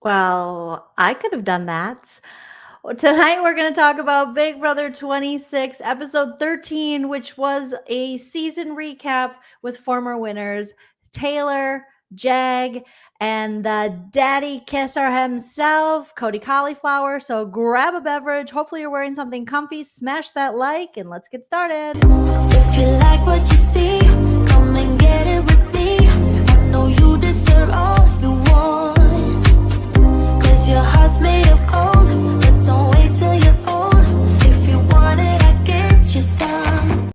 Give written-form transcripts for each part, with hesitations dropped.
Well, I could have done that. Well, tonight we're going to talk about Big Brother 26, episode 13, which was a season recap with former winners Taylor, Jag, and the daddy kisser himself, Cody Cauliflower. So grab a beverage. Hopefully, you're wearing something comfy. Smash that like, and let's get started. If you like what you see, come and get it with me. I know you deserve all you want. Cause your heart's made of gold, but don't wait till you're old. If you want it, I get you some.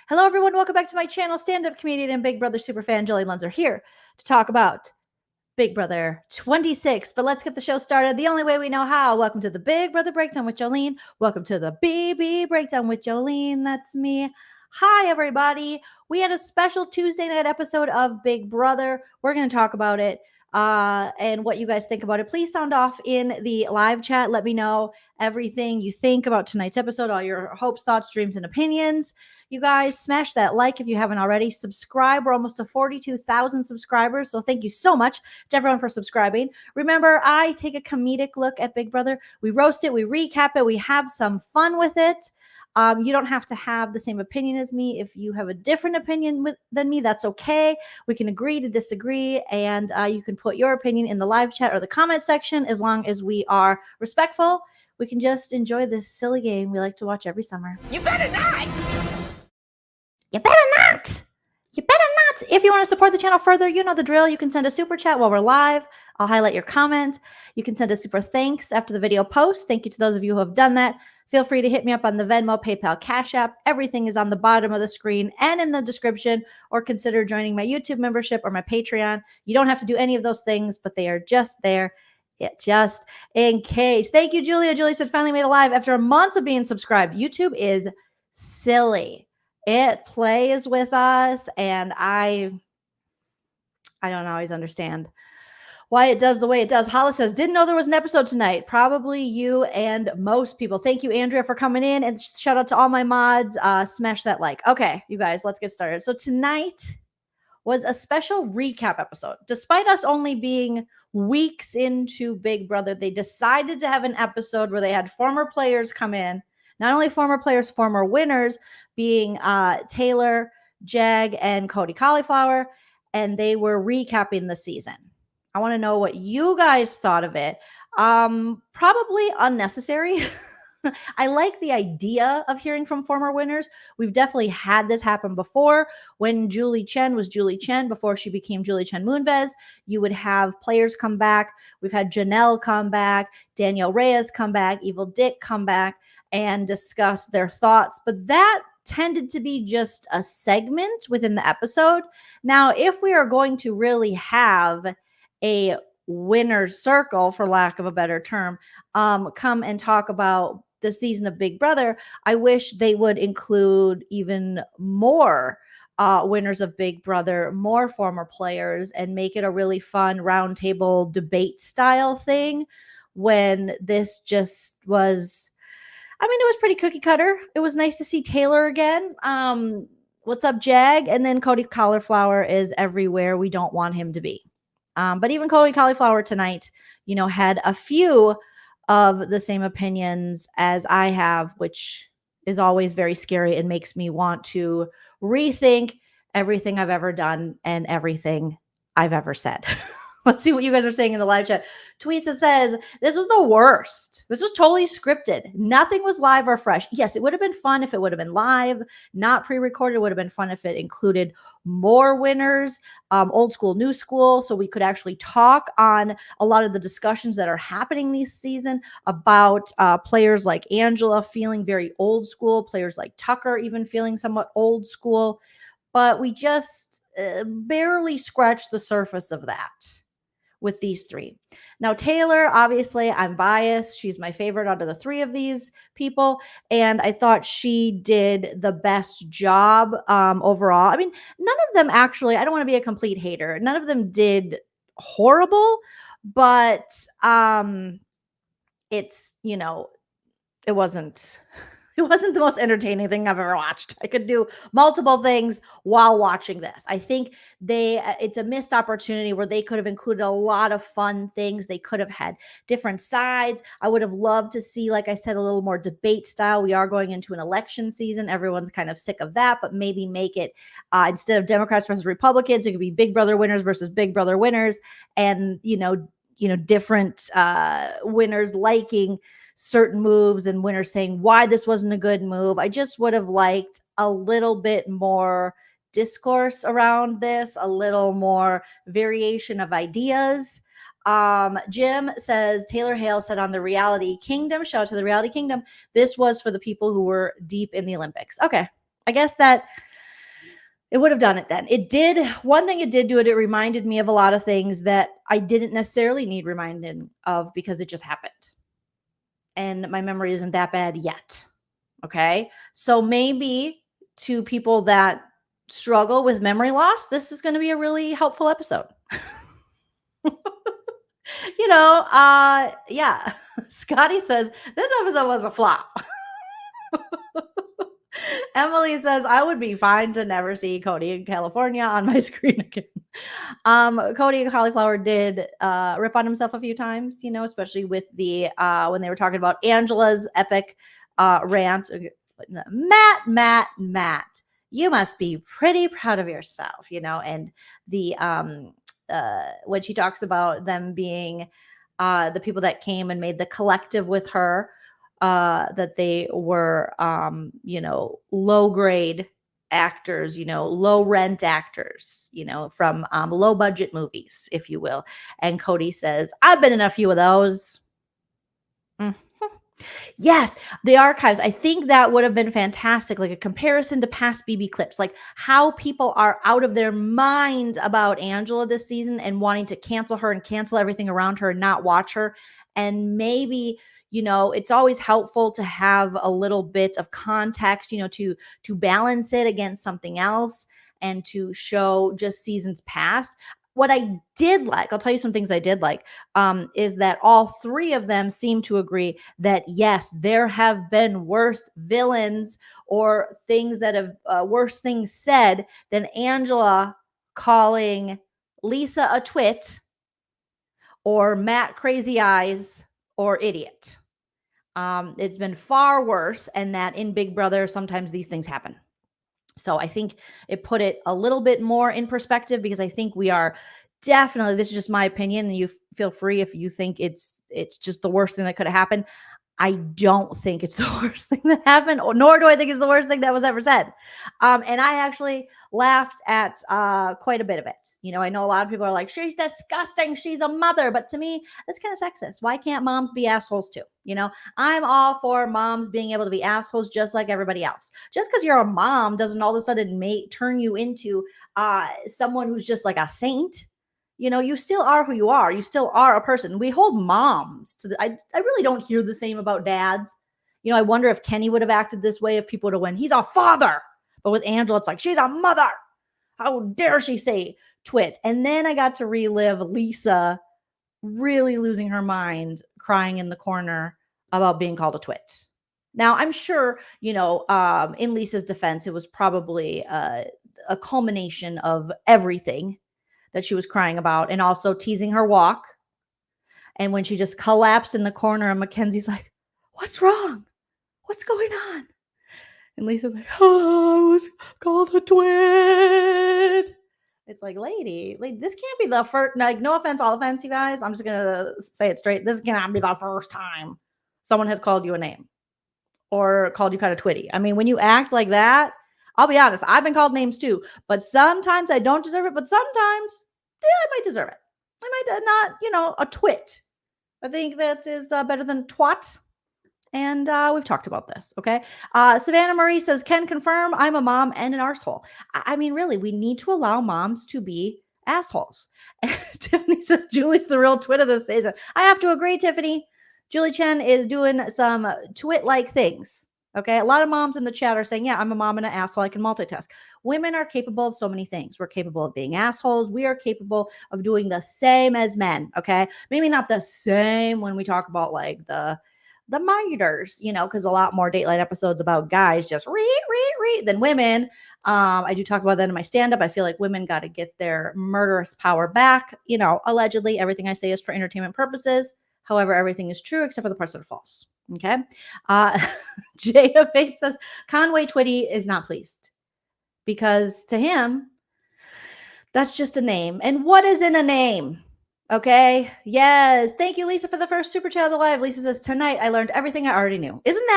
Hello, everyone. Welcome back to my channel. Stand-up comedian and Big Brother superfan Joleen Lunzer here to talk about Big Brother 26. But let's get the show started the only way we know how. Welcome to the Big Brother Breakdown with Joleen. Welcome to the BB Breakdown with Joleen. That's me. Hi, everybody. We had a special Tuesday night episode of Big Brother. We're going to talk about it and what you guys think about it. Please sound off in the live chat. Let me know everything you think about tonight's episode, all your hopes, thoughts, dreams, and opinions. You guys smash that like if you haven't already. Subscribe. We're almost to 42,000 subscribers. So thank you so much to everyone for subscribing. Remember, I take a comedic look at Big Brother. We roast it. We recap it. We have some fun with it. You don't have to have the same opinion as me. If you have a different opinion than me, that's okay. We can agree to disagree, and you can put your opinion in the live chat or the comment section. As long as we are respectful, we can just enjoy this silly game we like to watch every summer. You better not! You better not! You better not! If you want to support the channel further, you know the drill. You can send a super chat while we're live. I'll highlight your comment. You can send a super thanks after the video post. Thank you to those of you who have done that. Feel free to hit me up on the Venmo, PayPal, Cash App. Everything is on the bottom of the screen and in the description, or consider joining my YouTube membership or my Patreon. You don't have to do any of those things, but they are just there. Just in case. Thank you, Julia. Julia said, finally made a live after months of being subscribed. YouTube is silly. It plays with us, and I don't always understand why it does the way it does. Hale says, didn't know there was an episode tonight. Probably you and most people. Thank you, Andrea, for coming in, and shout out to all my mods. Smash that like. Okay, you guys, let's get started. So tonight was a special recap episode. Despite us only being weeks into Big Brother, they decided to have an episode where they had former players come in. Not only former players, former winners, being Taylor, Jag, and Cody Cauliflower, and they were recapping the season. I want to know what you guys thought of it. Probably unnecessary. I like the idea of hearing from former winners. We've definitely had this happen before. When Julie Chen was Julie Chen, before she became Julie Chen Moonves, you would have players come back. We've had Janelle come back, Danielle Reyes come back, Evil Dick come back, and discuss their thoughts. But that tended to be just a segment within the episode. Now, if we are going to really have a winner's circle, for lack of a better term, come and talk about the season of Big Brother, I wish they would include even more winners of Big Brother, more former players, and make it a really fun roundtable debate style thing, when this just was, I mean, it was pretty cookie cutter. It was nice to see Taylor again. What's up, Jag? And then Cody Cauliflower is everywhere we don't want him to be. But even Cody Cauliflower tonight, had a few of the same opinions as I have, which is always very scary and makes me want to rethink everything I've ever done and everything I've ever said. Let's see what you guys are saying in the live chat. Tweeza says, this was the worst. This was totally scripted. Nothing was live or fresh. Yes, it would have been fun if it would have been live, not pre-recorded. It would have been fun if it included more winners, old school, new school, so we could actually talk on a lot of the discussions that are happening this season about players like Angela feeling very old school, players like Tucker even feeling somewhat old school. But we just barely scratched the surface of that with these three. Now, Taylor, obviously, I'm biased. She's my favorite out of the three of these people, and I thought she did the best job overall. I mean, none of them actually, I don't want to be a complete hater. None of them did horrible, but it's, it wasn't It wasn't the most entertaining thing I've ever watched. I could do multiple things while watching this. I think it's a missed opportunity where they could have included a lot of fun things. They could have had different sides. I would have loved to see, like I said, a little more debate style. We are going into an election season. Everyone's kind of sick of that, but maybe make it instead of Democrats versus Republicans, it could be Big Brother winners versus Big Brother winners, and different winners liking certain moves and winners saying why this wasn't a good move. I just would have liked a little bit more discourse around this, a little more variation of ideas. Jim says Taylor Hale said on the Reality Kingdom, shout out to the Reality Kingdom, this was for the people who were deep in the Olympics. Okay, I guess that it would have done it then. It did. One thing it did do, it reminded me of a lot of things that I didn't necessarily need reminding of because it just happened. And my memory isn't that bad yet. Okay. So maybe to people that struggle with memory loss, this is going to be a really helpful episode. Yeah. Scotty says, this episode was a flop. Emily says, I would be fine to never see Cody in California on my screen again. Cody Cauliflower did rip on himself a few times, especially with the when they were talking about Angela's epic rant. Matt, you must be pretty proud of yourself, and the when she talks about them being the people that came and made the collective with her, that they were, low grade actors, low rent actors, from low budget movies, if you will. And Cody says, I've been in a few of those. Yes, the archives. I think that would have been fantastic, like a comparison to past BB clips, like how people are out of their mind about Angela this season and wanting to cancel her and cancel everything around her and not watch her. And maybe, it's always helpful to have a little bit of context, to balance it against something else and to show just seasons past. What I did like, I'll tell you some things I did like, is that all three of them seem to agree that, yes, there have been worse villains or things that have worse things said than Angela calling Lisa a twit or Matt crazy eyes or idiot. It's been far worse, and that in Big Brother, sometimes these things happen. So I think it put it a little bit more in perspective, because I think we are definitely, this is just my opinion, and you feel free if you think it's just the worst thing that could have happened. I don't think it's the worst thing that happened, nor do I think it's the worst thing that was ever said. And I actually laughed at quite a bit of it. I know a lot of people are like, she's disgusting, she's a mother. But to me, that's kind of sexist. Why can't moms be assholes too? I'm all for moms being able to be assholes just like everybody else. Just because you're a mom doesn't all of a sudden turn you into someone who's just like a saint. You still are who you are. You still are a person. We hold moms to I really don't hear the same about dads. I wonder if Kenny would have acted this way if people would have went, he's a father. But with Angela, it's like, she's a mother. How dare she say twit? And then I got to relive Lisa really losing her mind, crying in the corner about being called a twit. Now, I'm sure, in Lisa's defense, it was probably a culmination of everything that she was crying about, and also teasing her walk. And when she just collapsed in the corner, and Mackenzie's like, what's wrong? What's going on? And Lisa's like, oh, I was called a twit. It's like, lady, this can't be the first, like, no offense, all offense, you guys. I'm just going to say it straight. This cannot be the first time someone has called you a name or called you kind of twitty. I mean, when you act like that, I'll be honest, I've been called names too, but sometimes I don't deserve it, but sometimes, yeah, I might deserve it. I might not, a twit. I think that is better than twat. And we've talked about this, okay? Savannah Marie says, can confirm I'm a mom and an arsehole. I mean, really, we need to allow moms to be assholes. Tiffany says, Julie's the real twit of this season. I have to agree, Tiffany. Julie Chen is doing some twit-like things. Okay. A lot of moms in the chat are saying, yeah, I'm a mom and an asshole. I can multitask. Women are capable of so many things. We're capable of being assholes. We are capable of doing the same as men. Okay. Maybe not the same when we talk about like the the miters, because a lot more Dateline episodes about guys just read than women. I do talk about that in my stand-up. I feel like women got to get their murderous power back. Allegedly, everything I say is for entertainment purposes. However, everything is true except for the parts that are false. Okay. Jag Bains says Conway Twitty is not pleased because to him, that's just a name. And what is in a name? Okay. Yes. Thank you, Lisa, for the first super chat of the live. Lisa says, tonight I learned everything I already knew. Isn't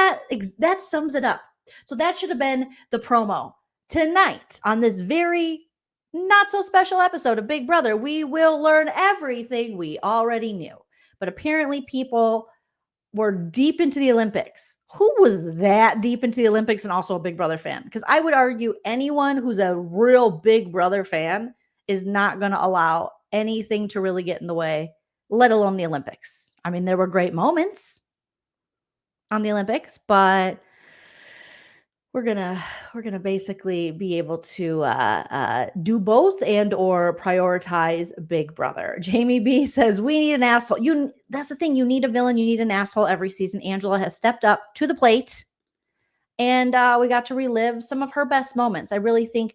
that sums it up? So that should have been the promo. Tonight on this very not so special episode of Big Brother, we will learn everything we already knew. But apparently people were deep into the Olympics. Who was that deep into the Olympics and also a Big Brother fan? Because I would argue anyone who's a real Big Brother fan is not going to allow anything to really get in the way, let alone the Olympics. I mean, there were great moments on the Olympics, but we're gonna basically be able to do both and or prioritize Big Brother. Jamie B says we need an asshole. That's the thing. You need a villain. You need an asshole every season. Angela has stepped up to the plate, and we got to relive some of her best moments. I really think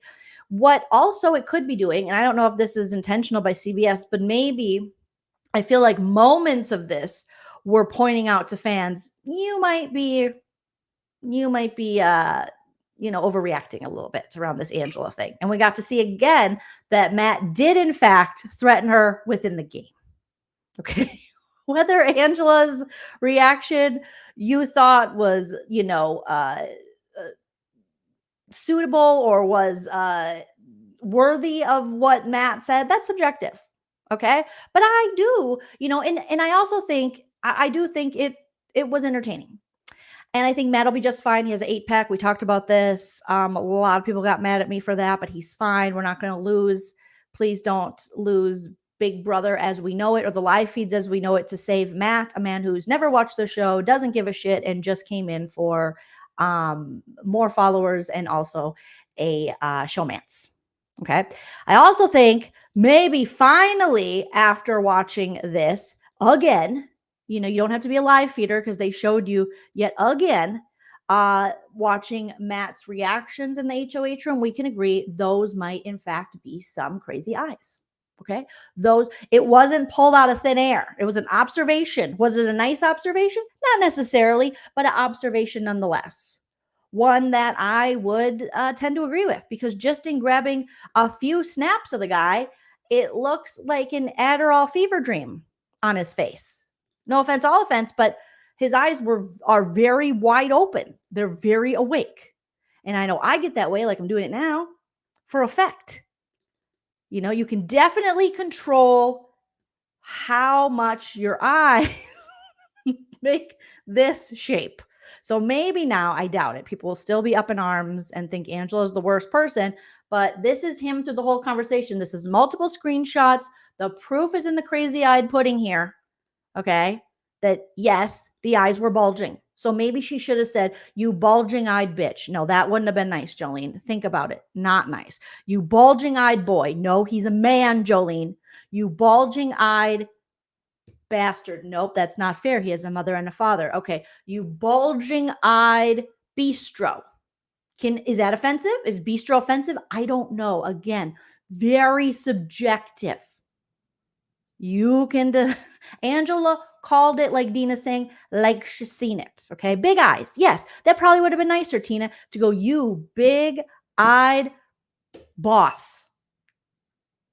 what also it could be doing, and I don't know if this is intentional by CBS, but maybe I feel like moments of this were pointing out to fans, you might be overreacting a little bit around this Angela thing. And we got to see again that Matt did in fact threaten her within the game. Okay. Whether Angela's reaction you thought was, suitable or was worthy of what Matt said, that's subjective. Okay. But I do, and I also think, I do think it was entertaining. And I think Matt will be just fine. He has an 8-pack. We talked about this. A lot of people got mad at me for that, but he's fine. We're not going to lose. Please don't lose Big Brother as we know it or the live feeds as we know it to save Matt, a man who's never watched the show, doesn't give a shit, and just came in for more followers and also a showmance. Okay. I also think maybe finally after watching this again, you don't have to be a live feeder because they showed you yet again, watching Matt's reactions in the HOH room, we can agree those might in fact be some crazy eyes. Okay. It wasn't pulled out of thin air. It was an observation. Was it a nice observation? Not necessarily, but an observation nonetheless. One that I would tend to agree with because just in grabbing a few snaps of the guy, it looks like an Adderall fever dream on his face. No offense, all offense, but his eyes are very wide open. They're very awake. And I know I get that way, like I'm doing it now, for effect. You can definitely control how much your eyes make this shape. So maybe now, I doubt it. People will still be up in arms and think Angela's the worst person, but this is him through the whole conversation. This is multiple screenshots. The proof is in the crazy-eyed pudding here. Okay, that yes, the eyes were bulging. So maybe she should have said, you bulging-eyed bitch. No, that wouldn't have been nice, Joleen. Think about it. Not nice. You bulging-eyed boy. No, he's a man, Joleen. You bulging-eyed bastard. Nope, that's not fair. He has a mother and a father. Okay, you bulging-eyed bistro. Is that offensive? Is bistro offensive? I don't know. Again, very subjective. You can, Angela called it, like Dina's saying, like she's seen it. Okay. Big eyes. Yes. That probably would have been nicer, Tina, to go, you big-eyed boss.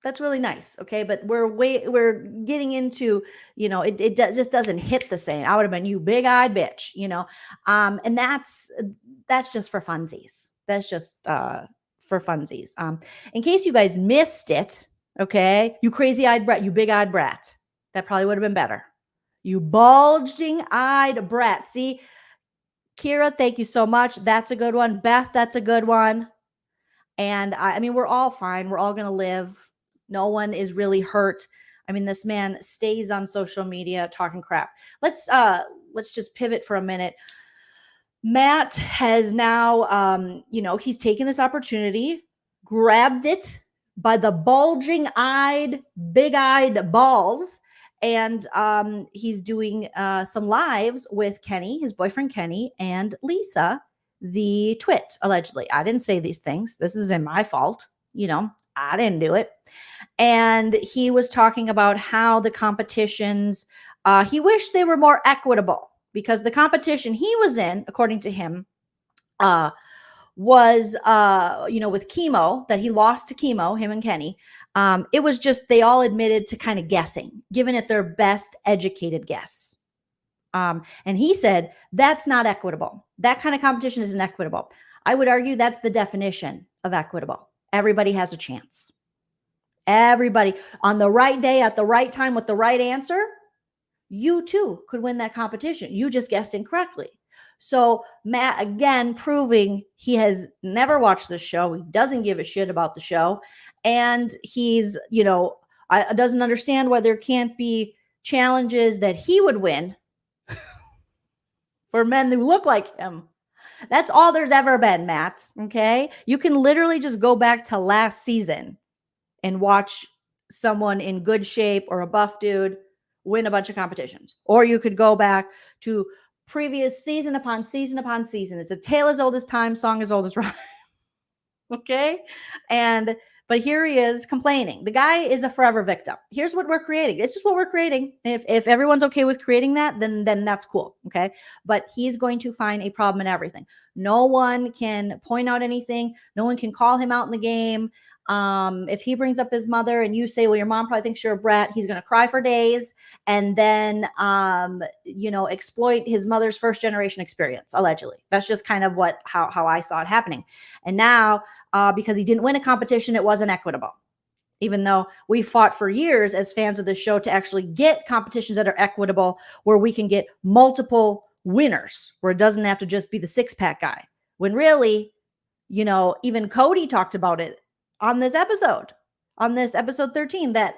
That's really nice. Okay. But we're getting into, it just doesn't hit the same. I would have been, you big-eyed bitch, and that's just for funsies. That's just for funsies. In case you guys missed it, okay, you crazy-eyed brat, you big-eyed brat. That probably would have been better. You bulging-eyed brat. See, Kira, thank you so much. That's a good one. Beth, that's a good one. And I mean, we're all fine. We're all going to live. No one is really hurt. I mean, this man stays on social media talking crap. Let's just pivot for a minute. Matt has now, he's taken this opportunity, grabbed it by the bulging-eyed, big-eyed balls, And he's doing some lives with Kenny, his boyfriend Kenny, and Lisa, the twit, allegedly. I didn't say these things. This isn't my fault. I didn't do it. And he was talking about how the competitions, he wished they were more equitable, because the competition he was in, according to him, was with chemo, that he lost to chemo, him and Kenny. It was just, they all admitted to kind of guessing, giving it their best educated guess. And he said that's not equitable. That kind of competition isn't equitable. I would argue that's the definition of equitable. Everybody has a chance. Everybody on the right day at the right time with the right answer, you too could win that competition. You just guessed incorrectly. So Matt, again, proving he has never watched the show. He doesn't give a shit about the show. And he's, doesn't understand why there can't be challenges that he would win for men who look like him. That's all there's ever been, Matt. Okay. You can literally just go back to last season and watch someone in good shape or a buff dude win a bunch of competitions. Or you could go back to previous season upon season upon season. It's a tale as old as time, song as old as rhyme. Okay. But here he is complaining. The guy is a forever victim. Here's what we're creating. It's just what we're creating. If everyone's okay with creating that, then that's cool. Okay. But he's going to find a problem in everything. No one can point out anything. No one can call him out in the game. If he brings up his mother and you say, well, your mom probably thinks you're a brat, he's going to cry for days and then, exploit his mother's first generation experience, allegedly. That's just kind of how I saw it happening. And now, because he didn't win a competition, it wasn't equitable. Even though we fought for years as fans of the show to actually get competitions that are equitable, where we can get multiple winners, where it doesn't have to just be the six-pack guy. When really, even Cody talked about it on this episode 13, that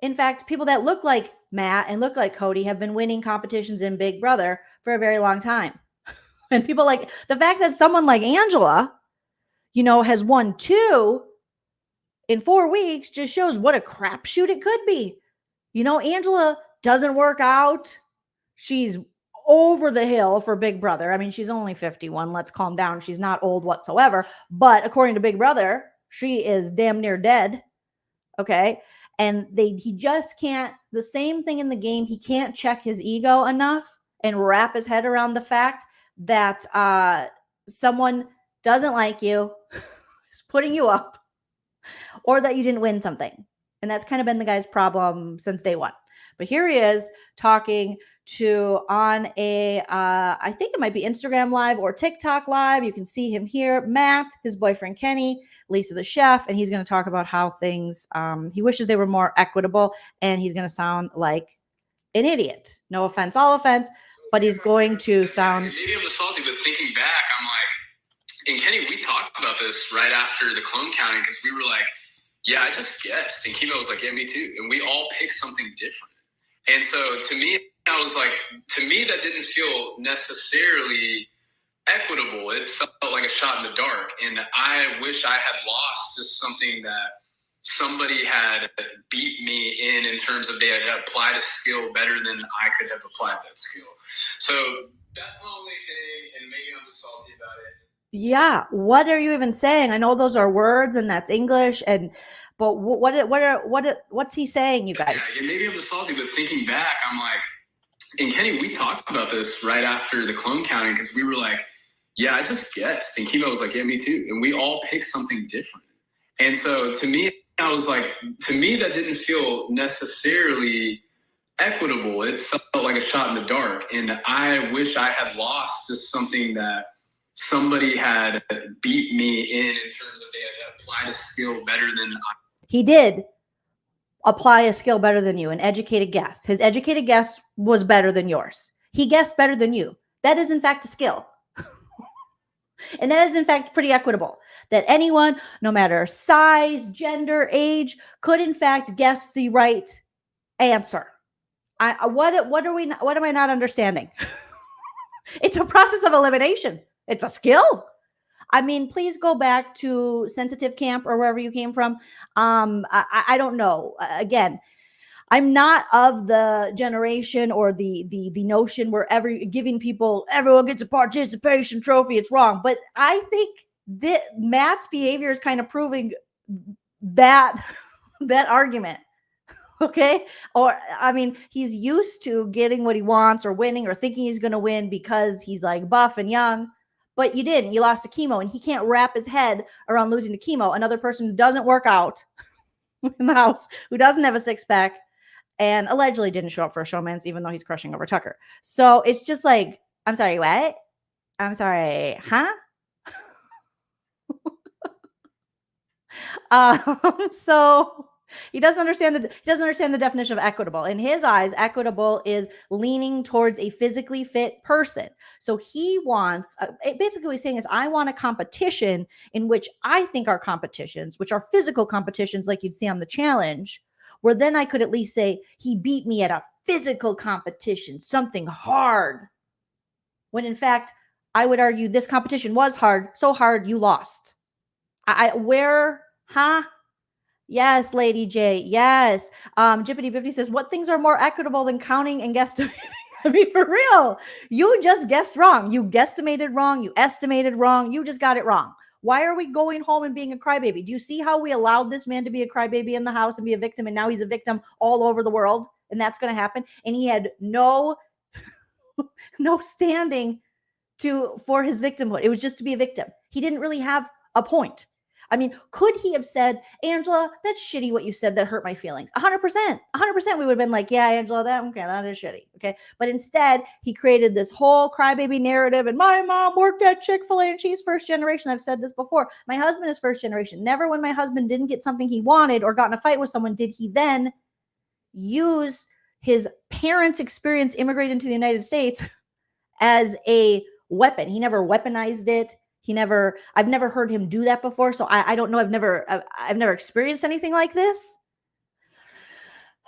in fact, people that look like Matt and look like Cody have been winning competitions in Big Brother for a very long time. And people like the fact that someone like Angela, has won 2 in 4 weeks just shows what a crapshoot it could be. Angela doesn't work out. She's over the hill for Big Brother. I mean, she's only 51. Let's calm down. She's not old whatsoever. But according to Big Brother, she is damn near dead. Okay. And he just can't, the same thing in the game. He can't check his ego enough and wrap his head around the fact that someone doesn't like you, is putting you up, or that you didn't win something. And that's kind of been the guy's problem since day one. But here he is talking on a, I think it might be Instagram Live or TikTok Live. You can see him here. Matt, his boyfriend Kenny, Lisa the chef, and he's going to talk about how things, he wishes they were more equitable, and he's going to sound like an idiot. No offense, all offense, but he's going to sound. Maybe I'm just salty, but thinking back, I'm like, and Kenny, we talked about this right after the clone counting, because we were like, yeah, I just guessed. And Kimo was like, yeah, me too. And we all picked something different. And so to me, I was like, to me, that didn't feel necessarily equitable. It felt like a shot in the dark. And I wish I had lost to something that somebody had beat me in terms of they had applied a skill better than I could have applied that skill. So that's the only thing. And maybe I'm just salty about it. Yeah. What are you even saying? I know those are words and that's English, but what's he saying, you guys? Yeah, maybe I'm just salty, but thinking back, I'm like, and Kenny, we talked about this right after the clone counting, because we were like, yeah, I just guessed. And Kimo was like, yeah, me too. And we all picked something different. And so to me, I was like, to me, that didn't feel necessarily equitable. It felt like a shot in the dark. And I wish I had lost to something that somebody had beat me in terms of they had applied a skill better than I. He did apply a skill better than you, an educated guess. His educated guess was better than yours. He guessed better than you. That is, in fact, a skill. And that is, in fact, pretty equitable. That anyone, no matter size, gender, age, could, in fact, guess the right answer. What am I not understanding? It's a process of elimination. It's a skill. I mean, please go back to sensitive camp or wherever you came from. I don't know. Again, I'm not of the generation or the notion where everyone gets a participation trophy. It's wrong. But I think that Matt's behavior is kind of proving that argument. Okay. Or, I mean, he's used to getting what he wants or winning or thinking he's going to win because he's like buff and young. But you didn't. You lost to chemo, and he can't wrap his head around losing to chemo. Another person who doesn't work out in the house, who doesn't have a six-pack, and allegedly didn't show up for a showman's, even though he's crushing over Tucker. So it's just like, I'm sorry, what? I'm sorry, huh? So he doesn't understand the definition of equitable. In his eyes, equitable is leaning towards a physically fit person. So he wants, basically what he's saying is, I want a competition in which I think are competitions, which are physical competitions like you'd see on the challenge, where then I could at least say he beat me at a physical competition, something hard. When in fact, I would argue this competition was hard, so hard you lost. Huh? Yes, Lady J. Yes. Jippity50 says, what things are more equitable than counting and guesstimating? I mean, for real, you just guessed wrong. You guesstimated wrong. You estimated wrong. You just got it wrong. Why are we going home and being a crybaby? Do you see how we allowed this man to be a crybaby in the house and be a victim? And now he's a victim all over the world. And that's going to happen. And he had no standing for his victimhood. It was just to be a victim. He didn't really have a point. I mean, could he have said, Angela, that's shitty what you said, that hurt my feelings? 100%. 100% we would have been like, yeah, Angela, that is shitty. Okay. But instead, he created this whole crybaby narrative. And my mom worked at Chick-fil-A and she's first generation. I've said this before. My husband is first generation. Never, when my husband didn't get something he wanted or got in a fight with someone, did he then use his parents' experience immigrating to the United States as a weapon. He never weaponized it. I've never heard him do that before. So I don't know. I've never experienced anything like this.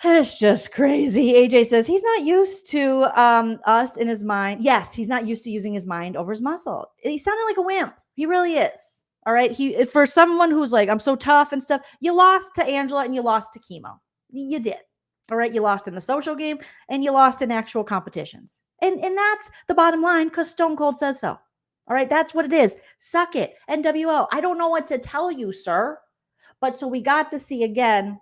It's just crazy. AJ says he's not used to us in his mind. Yes, he's not used to using his mind over his muscle. He sounded like a wimp. He really is. All right. For someone who's like, I'm so tough and stuff, you lost to Angela and you lost to chemo. You did. All right. You lost in the social game and you lost in actual competitions. And that's the bottom line, because Stone Cold says so. All right, that's what it is. Suck it. NWO. I don't know what to tell you, sir. But so we got to see again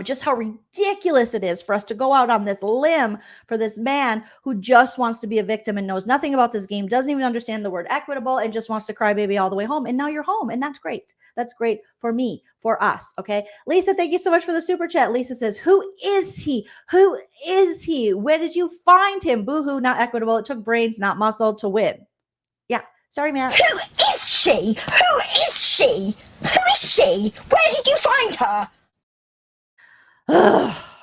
just how ridiculous it is for us to go out on this limb for this man who just wants to be a victim and knows nothing about this game, doesn't even understand the word equitable, and just wants to cry baby all the way home. And now you're home, and that's great. That's great for me, for us, okay? Lisa, thank you so much for the super chat. Lisa says, who is he? Who is he? Where did you find him? Boo-hoo, not equitable. It took brains, not muscle to win. Yeah, sorry, Matt. Who is she? Who is she? Who is she? Where did you find her?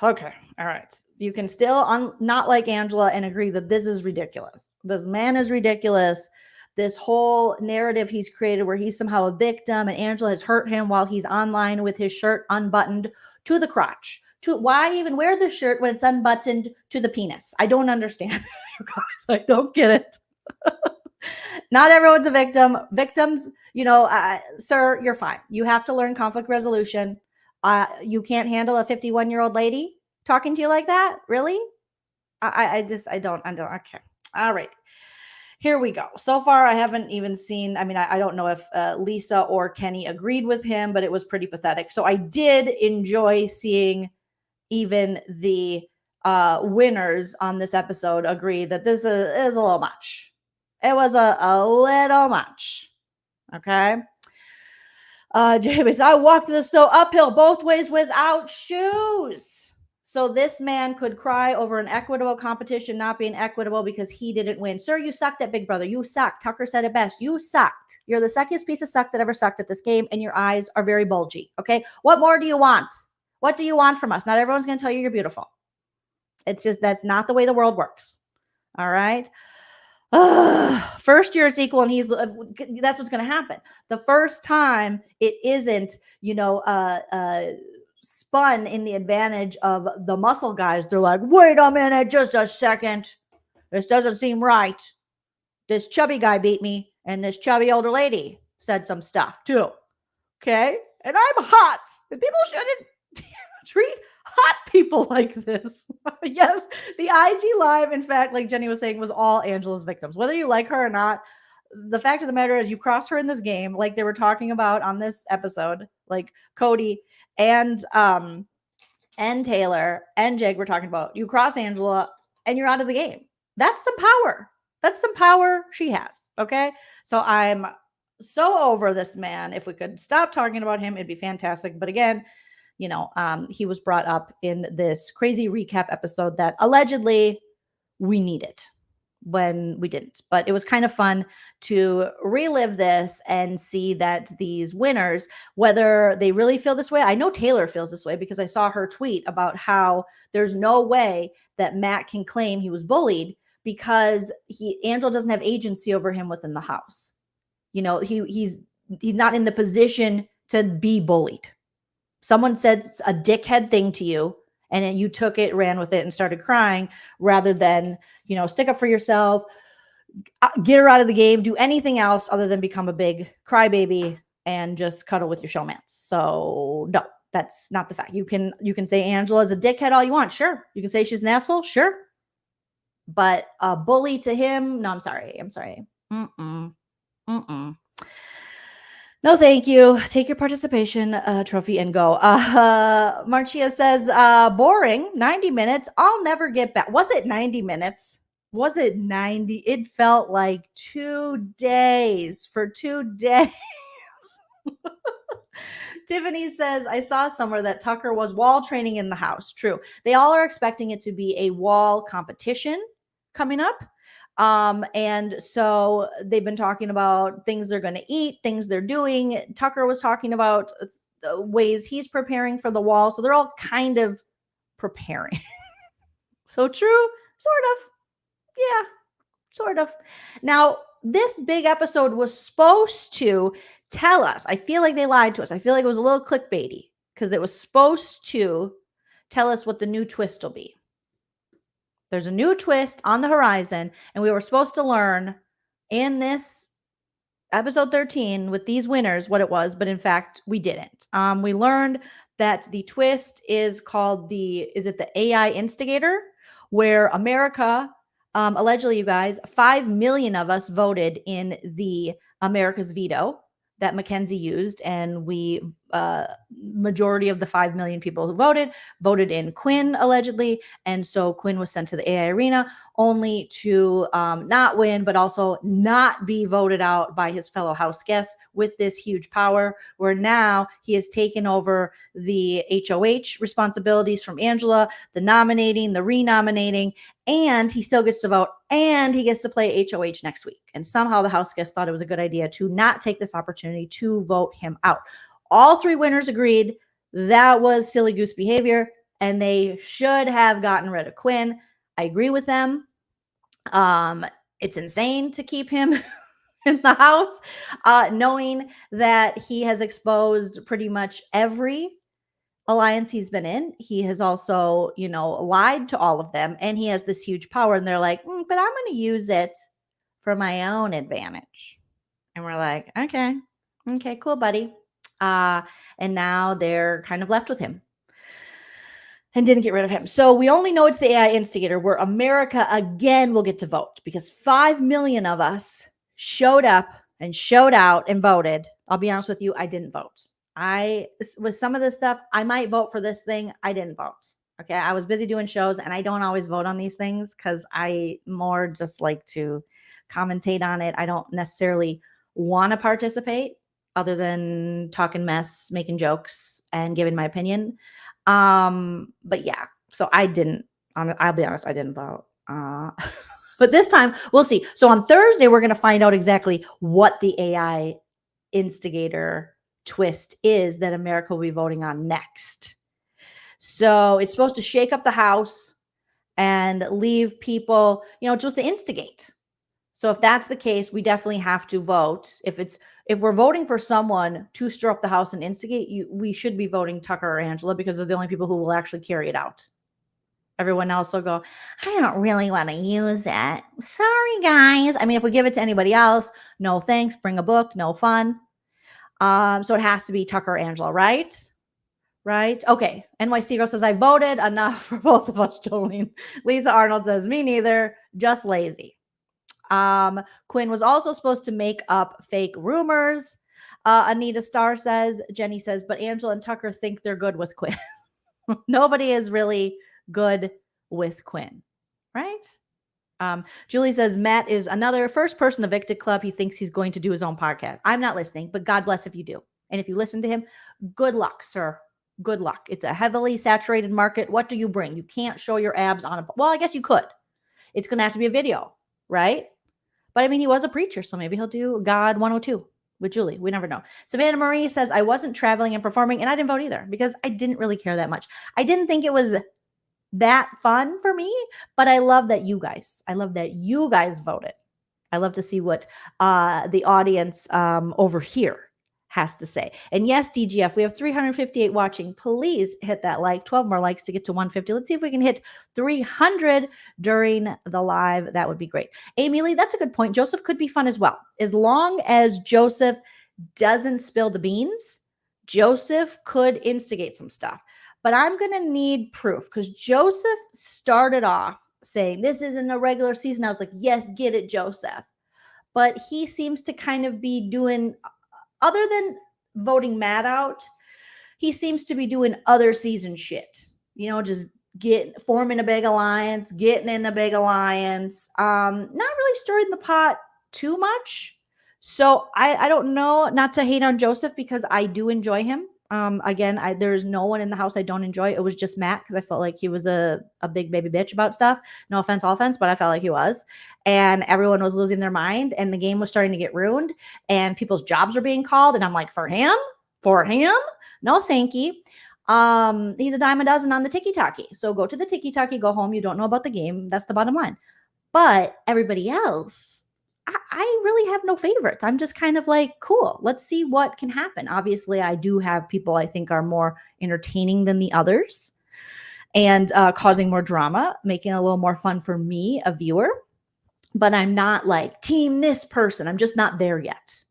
Okay, all right. You can still not like Angela and agree that this is ridiculous. This man is ridiculous. This whole narrative he's created where he's somehow a victim and Angela has hurt him while he's online with his shirt unbuttoned to the crotch. Why even wear the shirt when it's unbuttoned to the penis? I don't understand. I don't get it. Not everyone's a victim. Victims, sir, you're fine. You have to learn conflict resolution. You can't handle a 51-year-old lady talking to you like that. Really? I don't. Okay. All right. Here we go. So far, I haven't even seen, I don't know if Lisa or Kenny agreed with him, but it was pretty pathetic. So I did enjoy seeing even the winners on this episode agree that this is a little much. It was a little much. Okay. James, I walked the snow uphill both ways without shoes. So this man could cry over an equitable competition not being equitable because he didn't win. Sir, you sucked at Big Brother. You sucked. Tucker said it best. You sucked. You're the suckiest piece of suck that ever sucked at this game, and your eyes are very bulgy. Okay. What more do you want? What do you want from us? Not everyone's going to tell you you're beautiful. It's just, that's not the way the world works. All right. First year it's equal, and that's what's going to happen. The first time it isn't, spun in the advantage of the muscle guys. They're like, wait a minute, just a second. This doesn't seem right. This chubby guy beat me, and this chubby older lady said some stuff too. Okay. And I'm hot, and people shouldn't treat hot people like this. Yes, the IG live, in fact, like Jenny was saying, was all Angela's victims. Whether you like her or not, the fact of the matter is you cross her in this game, like they were talking about on this episode, like Cody and Taylor and Jag were talking about. You cross Angela and you're out of the game. That's some power. That's some power she has. Okay. So I'm so over this man. If we could stop talking about him, it'd be fantastic. But again, he was brought up in this crazy recap episode that allegedly we needed when we didn't. But it was kind of fun to relive this and see that these winners, whether they really feel this way. I know Taylor feels this way because I saw her tweet about how there's no way that Matt can claim he was bullied because Angela doesn't have agency over him within the house. He's not in the position to be bullied. Someone said a dickhead thing to you and then you took it, ran with it, and started crying rather than, stick up for yourself, get her out of the game, do anything else other than become a big crybaby and just cuddle with your showmans. So no, that's not the fact. You can say Angela's a dickhead all you want. Sure. You can say she's an asshole. Sure. But a bully to him, no, I'm sorry. No, thank you. Take your participation trophy and go. Marcia says, boring, 90 minutes. I'll never get back. Was it 90 minutes? Was it 90? It felt like 2 days for 2 days. Tiffany says, I saw somewhere that Tucker was wall training in the house. True. They all are expecting it to be a wall competition coming up. And so they've been talking about things they're going to eat, things they're doing. Tucker was talking about the ways he's preparing for the wall. So they're all kind of preparing. So true, sort of. Yeah, sort of. Now, this big episode was supposed to tell us, I feel like they lied to us. I feel like it was a little clickbaity because it was supposed to tell us what the new twist will be. There's a new twist on the horizon, and we were supposed to learn in this episode 13 with these winners what it was, but in fact, we didn't. We learned that the twist is called is it the AI instigator, where America, allegedly, you guys, 5 million of us voted in the America's veto that Mackenzie used, and we majority of the 5 million people who voted in Quinn allegedly, and so Quinn was sent to the AI arena only to not win, but also not be voted out by his fellow house guests with this huge power, where now he has taken over the HOH responsibilities from Angela, the nominating, the renominating, and he still gets to vote, and he gets to play HOH next week. And somehow the house guests thought it was a good idea to not take this opportunity to vote him out. All 3 winners agreed that was silly goose behavior, and they should have gotten rid of Quinn. I agree with them. It's insane to keep him in the house, knowing that he has exposed pretty much every alliance he's been in. He has also, lied to all of them, and he has this huge power, and they're like, but I'm going to use it for my own advantage. And we're like, okay, cool, buddy. And now they're kind of left with him and didn't get rid of him. So we only know it's the AI instigator, where America again will get to vote because 5 million of us showed up and showed out and voted. I'll be honest with you, I didn't vote. With some of this stuff, I might vote for this thing. I didn't vote. Okay. I was busy doing shows, and I don't always vote on these things because I more just like to commentate on it. I don't necessarily want to participate other than talking mess, making jokes, and giving my opinion. But yeah, so I didn't, I'll be honest, I didn't vote. But this time we'll see. So on Thursday, we're going to find out exactly what the AI instigator twist is that America will be voting on next. So it's supposed to shake up the house and leave people, it's supposed to instigate. So if that's the case, we definitely have to vote. If we're voting for someone to stir up the house and instigate, we should be voting Tucker or Angela because they're the only people who will actually carry it out. Everyone else will go, I don't really want to use it. Sorry, guys. I mean, if we give it to anybody else, no thanks. Bring a book, no fun. So it has to be Tucker or Angela, right? right? Okay. NYC Girl says, I voted. Enough for both of us, Jolene. Lisa Arnold says, me neither. Just lazy. Quinn was also supposed to make up fake rumors. Anita Starr says, Jenny says, but Angela and Tucker think they're good with Quinn. Nobody is really good with Quinn, right? Julie says, Matt is another first person evicted club. He thinks he's going to do his own podcast. I'm not listening, but God bless if you do. And if you listen to him, good luck, sir. Good luck. It's a heavily saturated market. What do you bring? You can't show your abs on a, well, I guess you could. It's going to have to be a video, right? But I mean, he was a preacher, so maybe he'll do God 102 with Julie. We never know. Savannah Marie says, I wasn't traveling and performing, and I didn't vote either because I didn't really care that much. I didn't think it was that fun for me, but I love that you guys voted. I love to see what the audience over here has to say. And yes, DGF, we have 358 watching. Please hit that like, 12 more likes to get to 150. Let's see if we can hit 300 during the live. That would be great. Amy Lee, that's a good point. Joseph could be fun as well. As long as Joseph doesn't spill the beans, Joseph could instigate some stuff. But I'm going to need proof because Joseph started off saying, this isn't a regular season. I was like, yes, get it, Joseph. But he seems to kind of be doing, other than voting Matt out, he seems to be doing other season shit. You know, just forming a big alliance, getting in a big alliance, not really stirring the pot too much. So I don't know, not to hate on Joseph because I do enjoy him. Again, there's no one in the house I don't enjoy. It was just Matt because I felt like he was a big baby bitch about stuff. No offense, all offense, but I felt like he was. And everyone was losing their mind and the game was starting to get ruined and people's jobs were being called. And I'm like, for him? No, Sankey. He's a dime a dozen on the tiki-taki. So go to the tiki-taki, go home. You don't know about the game. That's the bottom line. But everybody else, I really have no favorites. I'm just kind of like, cool, let's see what can happen. Obviously, I do have people I think are more entertaining than the others and causing more drama, making it a little more fun for me, a viewer. But I'm not like team this person. I'm just not there yet.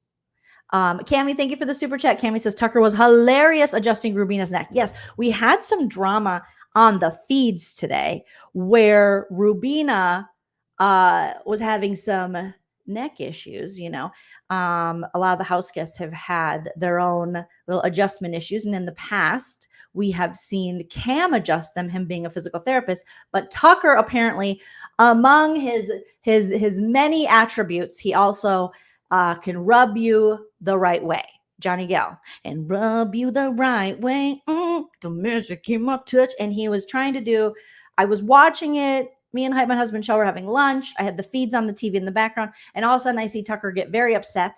Cammie, thank you for the super chat. Cammie says Tucker was hilarious adjusting Rubina's neck. Yes, we had some drama on the feeds today where Rubina was having some neck issues. You know, a lot of the house guests have had their own little adjustment issues, and in the past we have seen Cam adjust them, him being a physical therapist. But Tucker, apparently, among his many attributes, he also can rub you the right way. Johnny Gale, and rub you the right way. The magic in my touch. And he was trying to do, I was watching it. Me and my husband Shell were having lunch. I had the feeds on the TV in the background. And all of a sudden I see Tucker get very upset.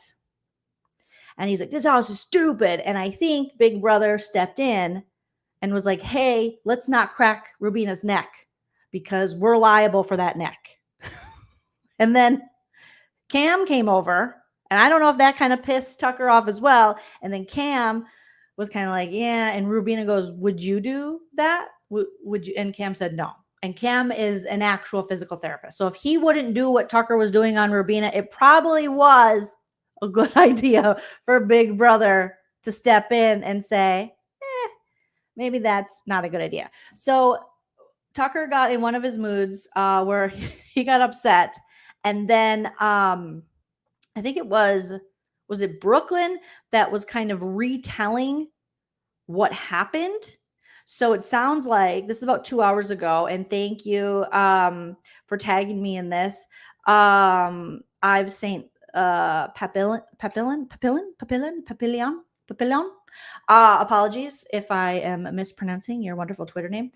And he's like, this house is stupid. And I think Big Brother stepped in and was like, hey, let's not crack Rubina's neck because we're liable for that neck. And then Cam came over. And I don't know if that kind of pissed Tucker off as well. And then Cam was kind of like, yeah. And Rubina goes, would you do that? Would you? And Cam said no. And Cam is an actual physical therapist. So if he wouldn't do what Tucker was doing on Rubina, it probably was a good idea for Big Brother to step in and say, maybe that's not a good idea. So Tucker got in one of his moods where he got upset. And then I think it was it Brooklyn that was kind of retelling what happened? So it sounds like this is about 2 hours ago. And thank you for tagging me in this. I've Saint Papillon. Apologies if I am mispronouncing your wonderful Twitter name.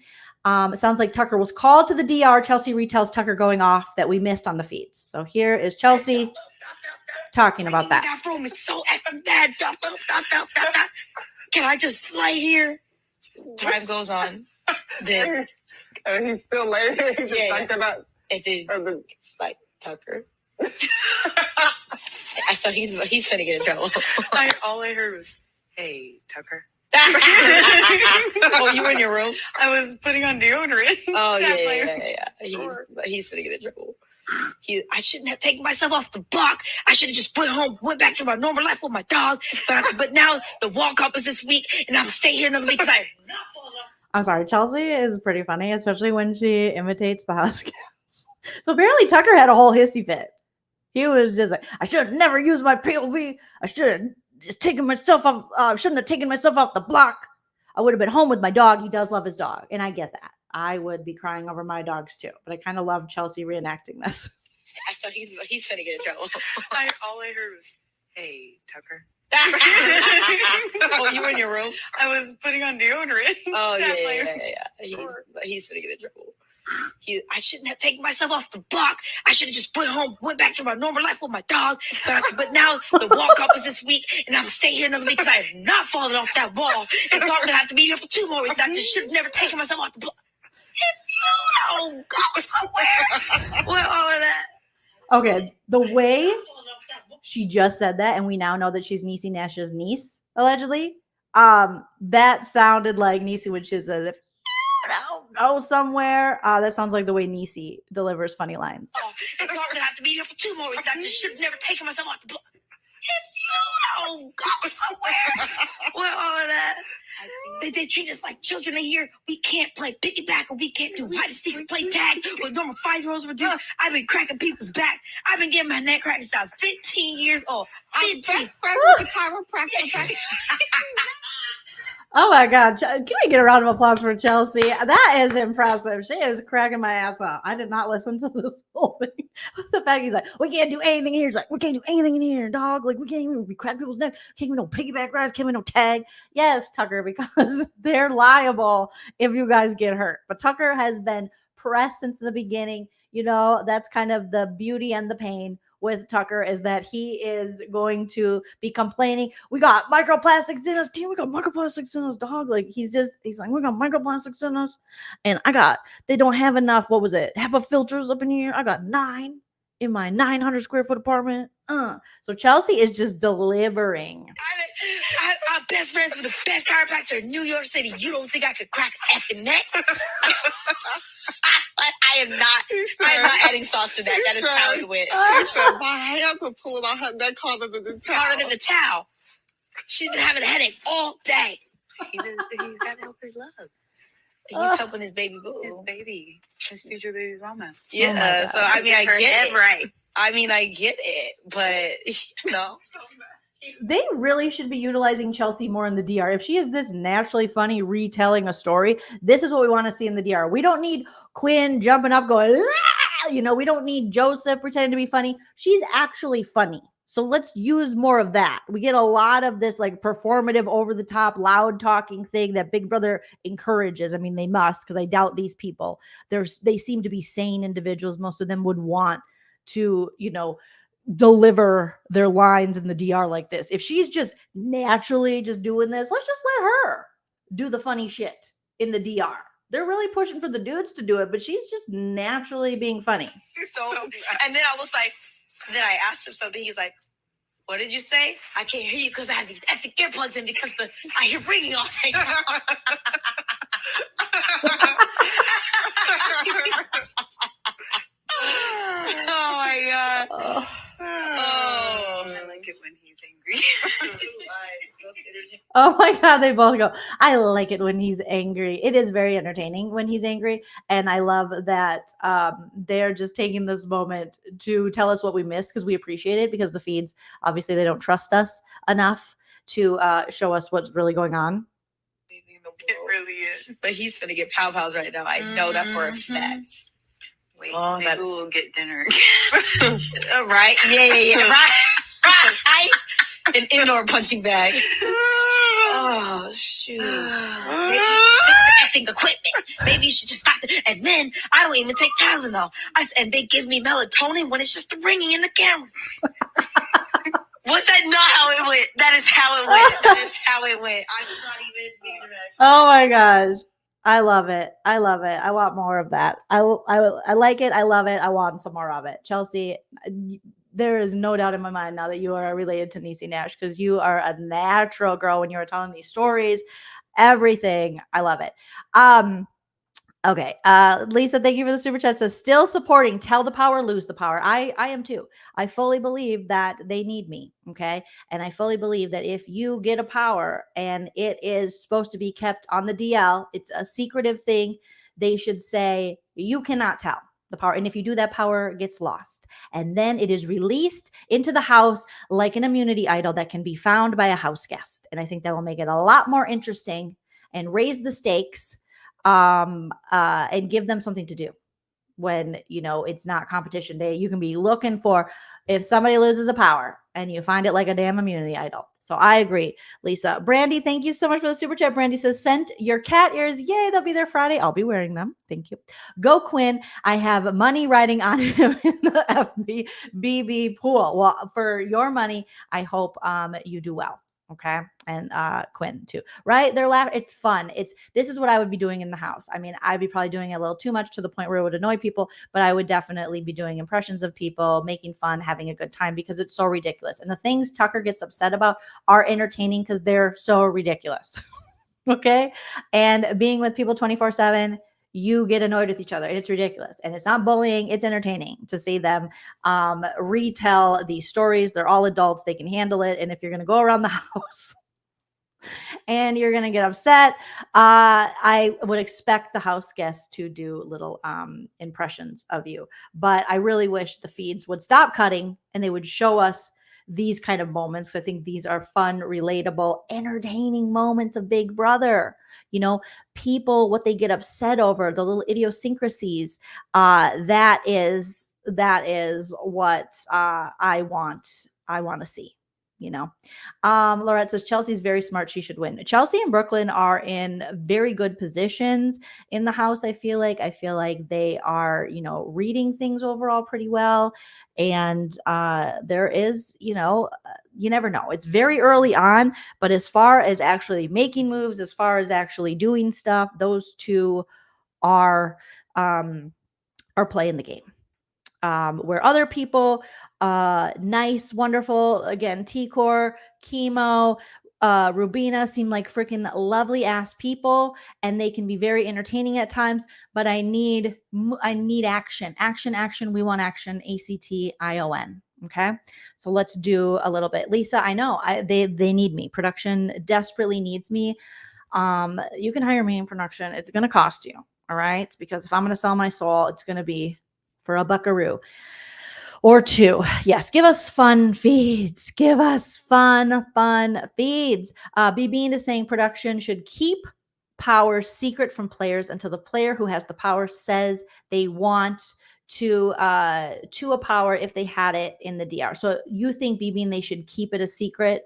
It sounds like Tucker was called to the DR. Chelsea retells Tucker going off that we missed on the feeds. So here is Chelsea talking about that. That room is so effing bad. Can I just lay here? Time goes on. Then he's still laying. Yeah. And then it's like Tucker. So he's finna get in trouble. All I heard was, "Hey, Tucker." Oh, you were in your room? I was putting on deodorant. Oh yeah. He's finna get in trouble. I shouldn't have taken myself off the block. I should have just went home, went back to my normal life with my dog. But now the World Cup is this week, and I'm staying here another week because I'm not falling off. I'm sorry, Chelsea is pretty funny, especially when she imitates the house cats. So apparently Tucker had a whole hissy fit. He was just like, I should have never used my POV. I should have just taken myself off. Shouldn't have taken myself off the block. I would have been home with my dog. He does love his dog, and I get that. I would be crying over my dogs too, but I kind of love Chelsea reenacting this. I thought he's finna get in trouble. All I heard was, "Hey, Tucker." Oh, you were in your room? I was putting on deodorant. Oh yeah. He's finna get in trouble. I shouldn't have taken myself off the block. I should have just went home, went back to my normal life with my dog. But now the World Cup is this week, and I'm staying here another week because I am not falling off that wall. And so I'm gonna have to be here for 2 more weeks. I just should have never taken myself off the block. If you don't go somewhere with all of that. Okay, the way she just said that, and we now know that she's Niecy Nash's niece, allegedly. That sounded like Niecy when she says, "If you don't go somewhere," that sounds like the way Niecy delivers funny lines. And so I'm gonna have to be here for 2 more weeks. I just should have never taken myself off the block. If you don't go somewhere with all of that. They treat us like children in here. We can't play piggyback, or we can't do hide and seek, play tag with normal 5-year-olds would do. I've been cracking people's back. I've been getting my neck cracked since I was 15 years old. 15. Best friends with the chiropractor. Oh my God. Can we get a round of applause for Chelsea? That is impressive. She is cracking my ass up. I did not listen to this whole thing. The fact he's like, we can't do anything in here. He's like, we can't do anything in here, dog. Like, we can't even crack people's neck. Can't even no piggyback rides. Can't even no tag. Yes, Tucker, because they're liable if you guys get hurt. But Tucker has been pressed since the beginning. You know, that's kind of the beauty and the pain with Tucker, is that he is going to be complaining. We got microplastics in us, team. We got microplastics in us, dog. Like, he's like, we got microplastics in us. And they don't have enough, what was it? HEPA filters up in here. I got 9 in my 900 square foot apartment. So Chelsea is just delivering. I'm best friends with the best chiropractor in New York City. You don't think I could crack a effing neck? I am not adding sauce to that. That is how it went. She said, my hands were pulling on her neck harder than the towel. Harder than the towel. She's been having a headache all day. He's got to help his love. He's helping his baby boo. His baby. His future baby mama. Yeah, so I mean, I Her get head it. right. I mean, I get it, but no. They really should be utilizing Chelsea more in the DR. If she is this naturally funny retelling a story, this is what we want to see in the DR. We don't need Quinn jumping up going, "Ah!" You know, we don't need Joseph pretending to be funny. She's actually funny. So let's use more of that. We get a lot of this like performative, over the top, loud talking thing that Big Brother encourages. I mean, they must, because I doubt these people. They seem to be sane individuals. Most of them would want to, you know, deliver their lines in the DR like this. If she's just naturally just doing this, let's just let her do the funny shit in the DR. They're really pushing for the dudes to do it, but she's just naturally being funny. So, and then I asked him something. He's like, what did you say? I can't hear you because I have these effing earplugs in because I hear ringing all day. Oh my God. Oh. I like it when he's angry. Oh my God, they both go, I like it when he's angry. It is very entertaining when he's angry. And I love that they're just taking this moment to tell us what we missed, because we appreciate it, because the feeds, obviously, they don't trust us enough to show us what's really going on. It really is. But he's finna get pow-pows right now. I know that for a fact. Wait, Oh, maybe that's- we'll get dinner. Right? Yeah. Right. An indoor punching bag. Oh, shoot. Maybe you should fix the acting equipment. Maybe you should just stop it. And then I don't even take Tylenol. And they give me melatonin when it's just the ringing in the camera. Was that not how it went? That is how it went. That is how it went. I'm not even being dramatic. Oh my gosh. I love it. I love it. I want more of that. I like it. I love it. I want some more of it. Chelsea, there is no doubt in my mind now that you are related to Niecy Nash, because you are a natural girl when you are telling these stories. Everything. I love it. Okay. Lisa, thank you for the super chat. Says still supporting. Tell the power, lose the power. I am too. I fully believe that they need me. Okay. And I fully believe that if you get a power and it is supposed to be kept on the DL, it's a secretive thing. They should say, you cannot tell the power. And if you do, that power gets lost. And then it is released into the house like an immunity idol that can be found by a house guest. And I think that will make it a lot more interesting and raise the stakes and give them something to do when, you know, it's not competition day. You can be looking for if somebody loses a power and you find it like a damn immunity idol. So I agree, Lisa. Brandy, thank you so much for the super chat. Brandy says, sent your cat ears. Yay, they'll be there Friday. I'll be wearing them. Thank you. Go Quinn. I have money riding on him in the FBB pool. Well, for your money, I hope you do well. Okay. And Quinn too, right? They're laughing. It's fun. This is what I would be doing in the house. I mean, I'd be probably doing it a little too much to the point where it would annoy people, but I would definitely be doing impressions of people, making fun, having a good time because it's so ridiculous. And the things Tucker gets upset about are entertaining because they're so ridiculous. Okay. And being with people 24/7, you get annoyed with each other and it's ridiculous. And it's not bullying, it's entertaining to see them retell these stories. They're all adults, they can handle it. And if you're going to go around the house and you're going to get upset, I would expect the house guests to do little impressions of you. But I really wish the feeds would stop cutting and they would show us these kind of moments. I think these are fun, relatable, entertaining moments of Big Brother. You know, people, what they get upset over, the little idiosyncrasies. That is what I want to see. You know, Laurette says Chelsea's very smart. She should win. Chelsea and Brooklyn are in very good positions in the house. I feel like they are, you know, reading things overall pretty well. And there is, you know, you never know. It's very early on, but as far as actually making moves, as far as actually doing stuff, those two are playing the game. Where other people, nice, wonderful, again, T-Core, Chemo, Rubina seem like freaking lovely ass people, and they can be very entertaining at times, but I need action. We want action, ACTION. Okay. So let's do a little bit. Lisa, I know they need me. Production desperately needs me. You can hire me in production. It's going to cost you. All right. Because if I'm going to sell my soul, it's going to be for a buckaroo or two. Yes, give us fun feeds. Give us fun feeds. BB is saying production should keep power secret from players until the player who has the power says they want to a power if they had it in the DR. So you think, BB, they should keep it a secret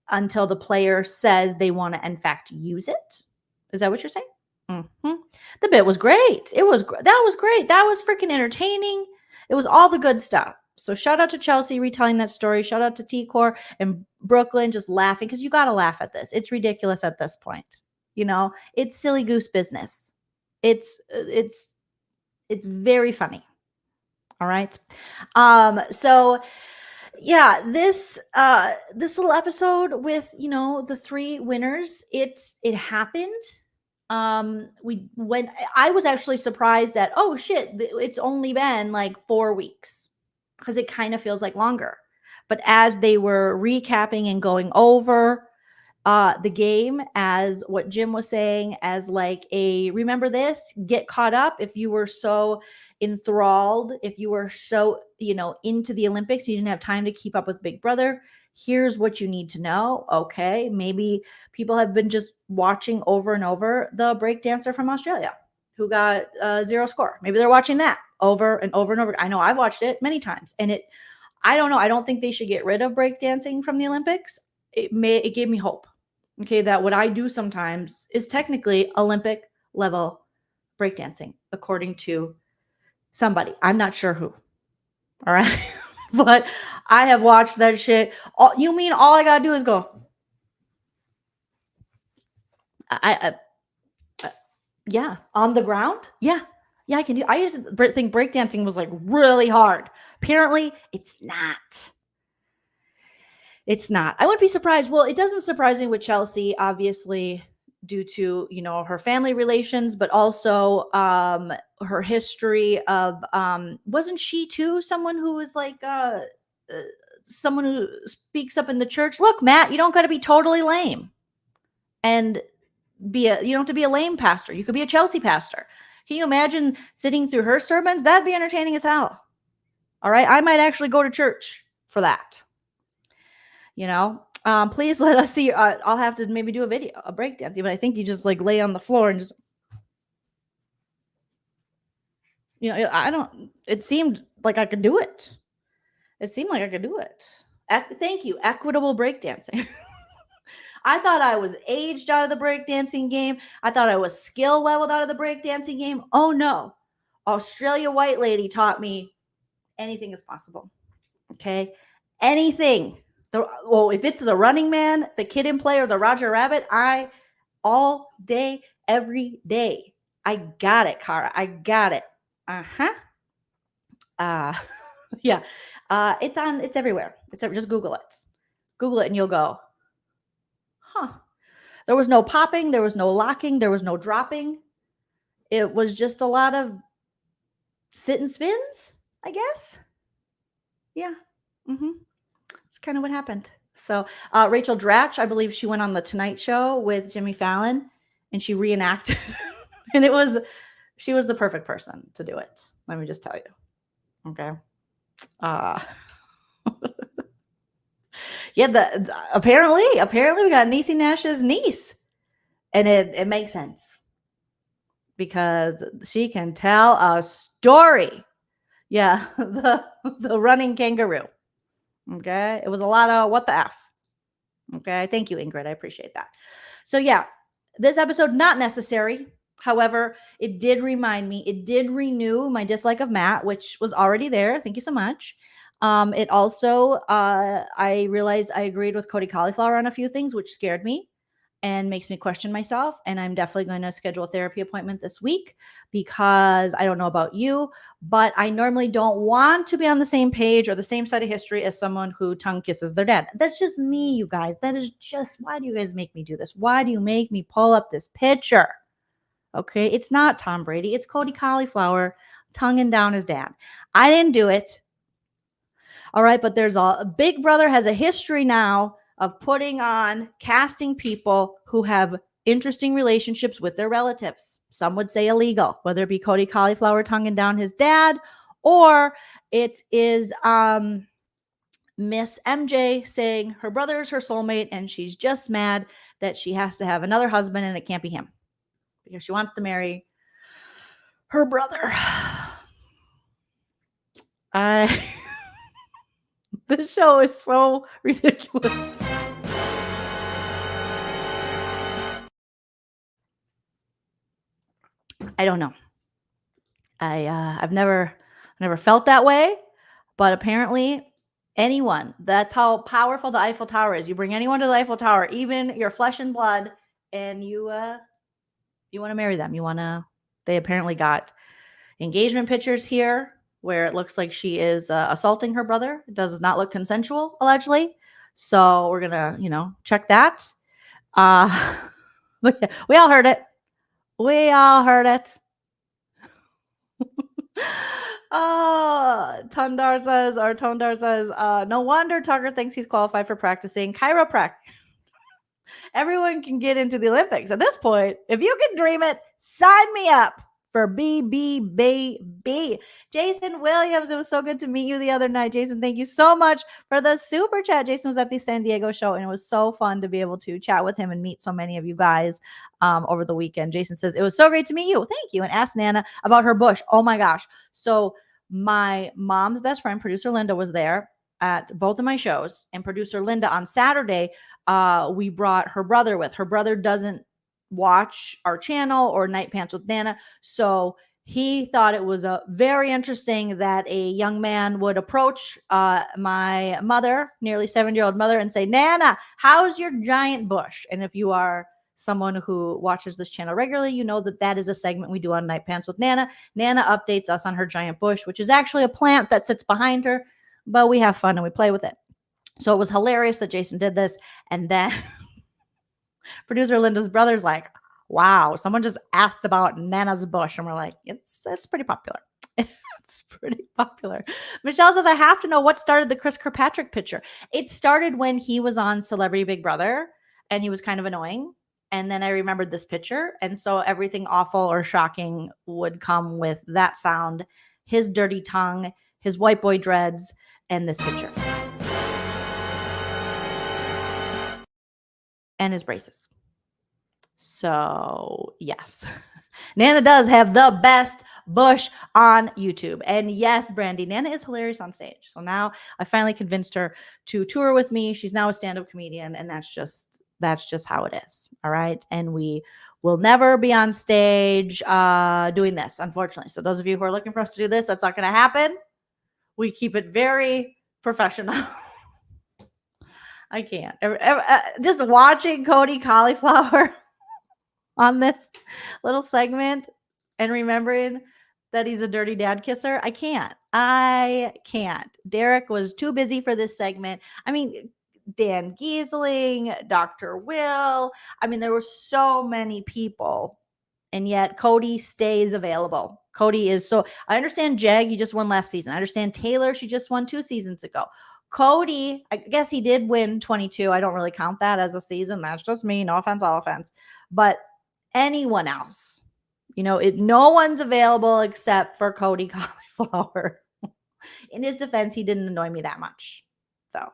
until the player says they want to, in fact, use it? Is that what you're saying? Mm-hmm. The bit was great. That was great. That was freaking entertaining. It was all the good stuff. So shout out to Chelsea retelling that story. Shout out to T-Core and Brooklyn just laughing because you got to laugh at this. It's ridiculous at this point. You know, it's silly goose business. It's very funny. All right. So yeah, this little episode with, you know, the three winners, it happened. I was actually surprised that, oh shit, it's only been like 4 weeks because it kind of feels like longer. But as they were recapping and going over the game, as what Jim was saying, as like remember this, get caught up. If you were so enthralled, if you were so, you know, into the Olympics, you didn't have time to keep up with Big Brother. Here's what you need to know. Okay, maybe people have been just watching over and over the breakdancer from Australia who got 0 score. Maybe they're watching that over and over and over. I know I've watched it many times, and I don't know. I don't think they should get rid of breakdancing from the Olympics. It gave me hope. Okay, that what I do sometimes is technically Olympic level breakdancing, according to somebody. I'm not sure who. All right. But I have watched that shit. You mean all I gotta do is go? Yeah, on the ground. Yeah, I can do. I used to think breakdancing was like really hard. Apparently, it's not. It's not. I wouldn't be surprised. Well, it doesn't surprise me with Chelsea. Obviously, due to, her family relations, but also her history of, wasn't she too someone who was like, someone who speaks up in the church? Look, Matt, you don't got to be totally lame and you don't have to be a lame pastor. You could be a Chelsea pastor. Can you imagine sitting through her sermons? That'd be entertaining as hell. All right. I might actually go to church for that. Please let us see. I'll have to maybe do a video, a breakdancing, but I think you just like lay on the floor and just, it seemed like I could do it. It seemed like I could do it. Thank you. Equitable breakdancing. I thought I was aged out of the breakdancing game. I thought I was skill leveled out of the breakdancing game. Oh no. Australia white lady taught me anything is possible. Okay. Anything. If it's the Running Man, the Kid in Play, or the Roger Rabbit, all day, every day. I got it, Cara. I got it. Yeah. It's everywhere. Just Google it. Google it and you'll go, huh. There was no popping. There was no locking. There was no dropping. It was just a lot of sit and spins, I guess. Yeah. That's kind of what happened. So Rachel Dratch, I believe she went on the Tonight Show with Jimmy Fallon and she reenacted. And she was the perfect person to do it. Let me just tell you. Okay. Yeah, apparently we got Niecy Nash's niece. And it makes sense. Because she can tell a story. Yeah, the running kangaroo. Okay. It was a lot of what the F. Okay. Thank you, Ingrid. I appreciate that. So yeah, this episode, not necessary. However, it did remind me, it did renew my dislike of Matt, which was already there. Thank you so much. It also, I realized I agreed with Cody Cauliflower on a few things, which scared me and makes me question myself. And I'm definitely going to schedule a therapy appointment this week because I don't know about you, but I normally don't want to be on the same page or the same side of history as someone who tongue kisses their dad. That's just me, you guys. That is just, why do you guys make me do this? Why do you make me pull up this picture? Okay, it's not Tom Brady. It's Cody Cauliflower tonguing down his dad. I didn't do it. All right, but there's Big Brother has a history now of casting people who have interesting relationships with their relatives. Some would say illegal, whether it be Cody Cauliflower tonguing down his dad, or it is Miss MJ saying her brother is her soulmate and she's just mad that she has to have another husband and it can't be him because she wants to marry her brother. This show is so ridiculous. I don't know. I've never felt that way, but apparently anyone, that's how powerful the Eiffel Tower is. You bring anyone to the Eiffel Tower, even your flesh and blood, and you want to marry them. They apparently got engagement pictures here where it looks like she is assaulting her brother. It does not look consensual, allegedly. So we're going to, check that. But yeah, we all heard it. We all heard it. Tondar says, no wonder Tucker thinks he's qualified for practicing chiropractic. Everyone can get into the Olympics. At this point, if you can dream it, sign me up for BB. Jason Williams, it was so good to meet you the other night. Jason, thank you so much for the super chat. Jason was at the San Diego show, and it was so fun to be able to chat with him and meet so many of you guys over the weekend. Jason says, it was so great to meet you. Thank you. And ask Nana about her bush. Oh my gosh. So my mom's best friend, producer Linda, was there at both of my shows. And producer Linda on Saturday, we brought her brother with. Her brother doesn't watch our channel or Night Pants with Nana. So he thought it was very interesting that a young man would approach my mother, nearly 70-year-old mother, and say, Nana, how's your giant bush? And if you are someone who watches this channel regularly, you know that is a segment we do on Night Pants with Nana. Nana updates us on her giant bush, which is actually a plant that sits behind her, but we have fun and we play with it. So it was hilarious that Jason did this. And then Producer Linda's brother's like, wow, someone just asked about Nana's bush. And we're like, it's pretty popular. It's pretty popular. Michelle says, I have to know what started the Chris Kirkpatrick picture. It started when he was on Celebrity Big Brother and he was kind of annoying. And then I remembered this picture. And so everything awful or shocking would come with that sound, his dirty tongue, his white boy dreads, and this picture. And his braces. So, yes. Nana does have the best bush on YouTube. And yes, Brandy, Nana is hilarious on stage. So now I finally convinced her to tour with me. She's now a stand-up comedian, and that's just how it is. All right. And we will never be on stage doing this, unfortunately. So those of you who are looking for us to do this, that's not going to happen. We keep it very professional. I can't. Just watching Cody Cauliflower on this little segment and remembering that he's a dirty dad kisser. I can't. Derek was too busy for this segment. I mean, Dan Giesling, Dr. Will. I mean, there were so many people, and yet Cody stays available. Cody is so, I understand Jag, he just won last season. I understand Taylor, she just won 2 seasons ago. Cody, I guess he did win 22. I don't really count that as a season. That's just me. No offense, all offense. But anyone else, no one's available except for Cody Cauliflower. In his defense, he didn't annoy me that much, though,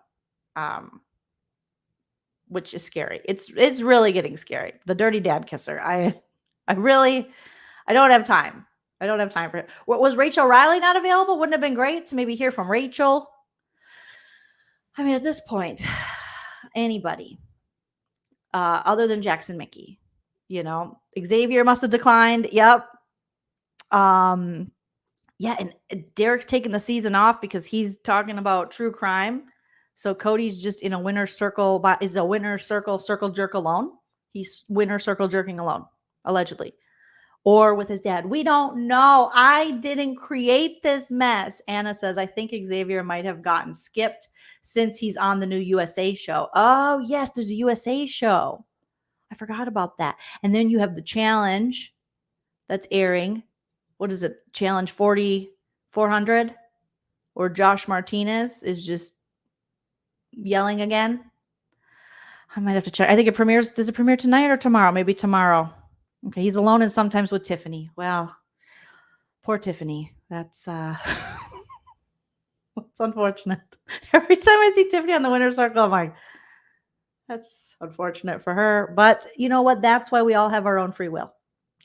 which is scary. It's really getting scary. The dirty dad kisser. I don't have time. I don't have time for it. Was Rachel Riley not available? Wouldn't it have been great to maybe hear from Rachel? I mean, at this point, anybody other than Jackson Mickey, Xavier must have declined. Yep. Yeah. And Derek's taking the season off because he's talking about true crime. So Cody's just in a winner's circle, is a winner's circle jerk alone. He's winner circle jerking alone, allegedly. Or with his dad. We don't know. I didn't create this mess. Anna says, I think Xavier might have gotten skipped since he's on the new USA show. Oh, yes, there's a USA show. I forgot about that. And then you have the challenge that's airing. What is it? Challenge 4,400? Or Josh Martinez is just yelling again. I might have to check. I think it premieres. Does it premiere tonight or tomorrow? Maybe tomorrow. Okay, he's alone and sometimes with Tiffany. Well, poor Tiffany. That's that's unfortunate. Every time I see Tiffany on the winner's circle, I'm like, that's unfortunate for her. But you know what? That's why we all have our own free will.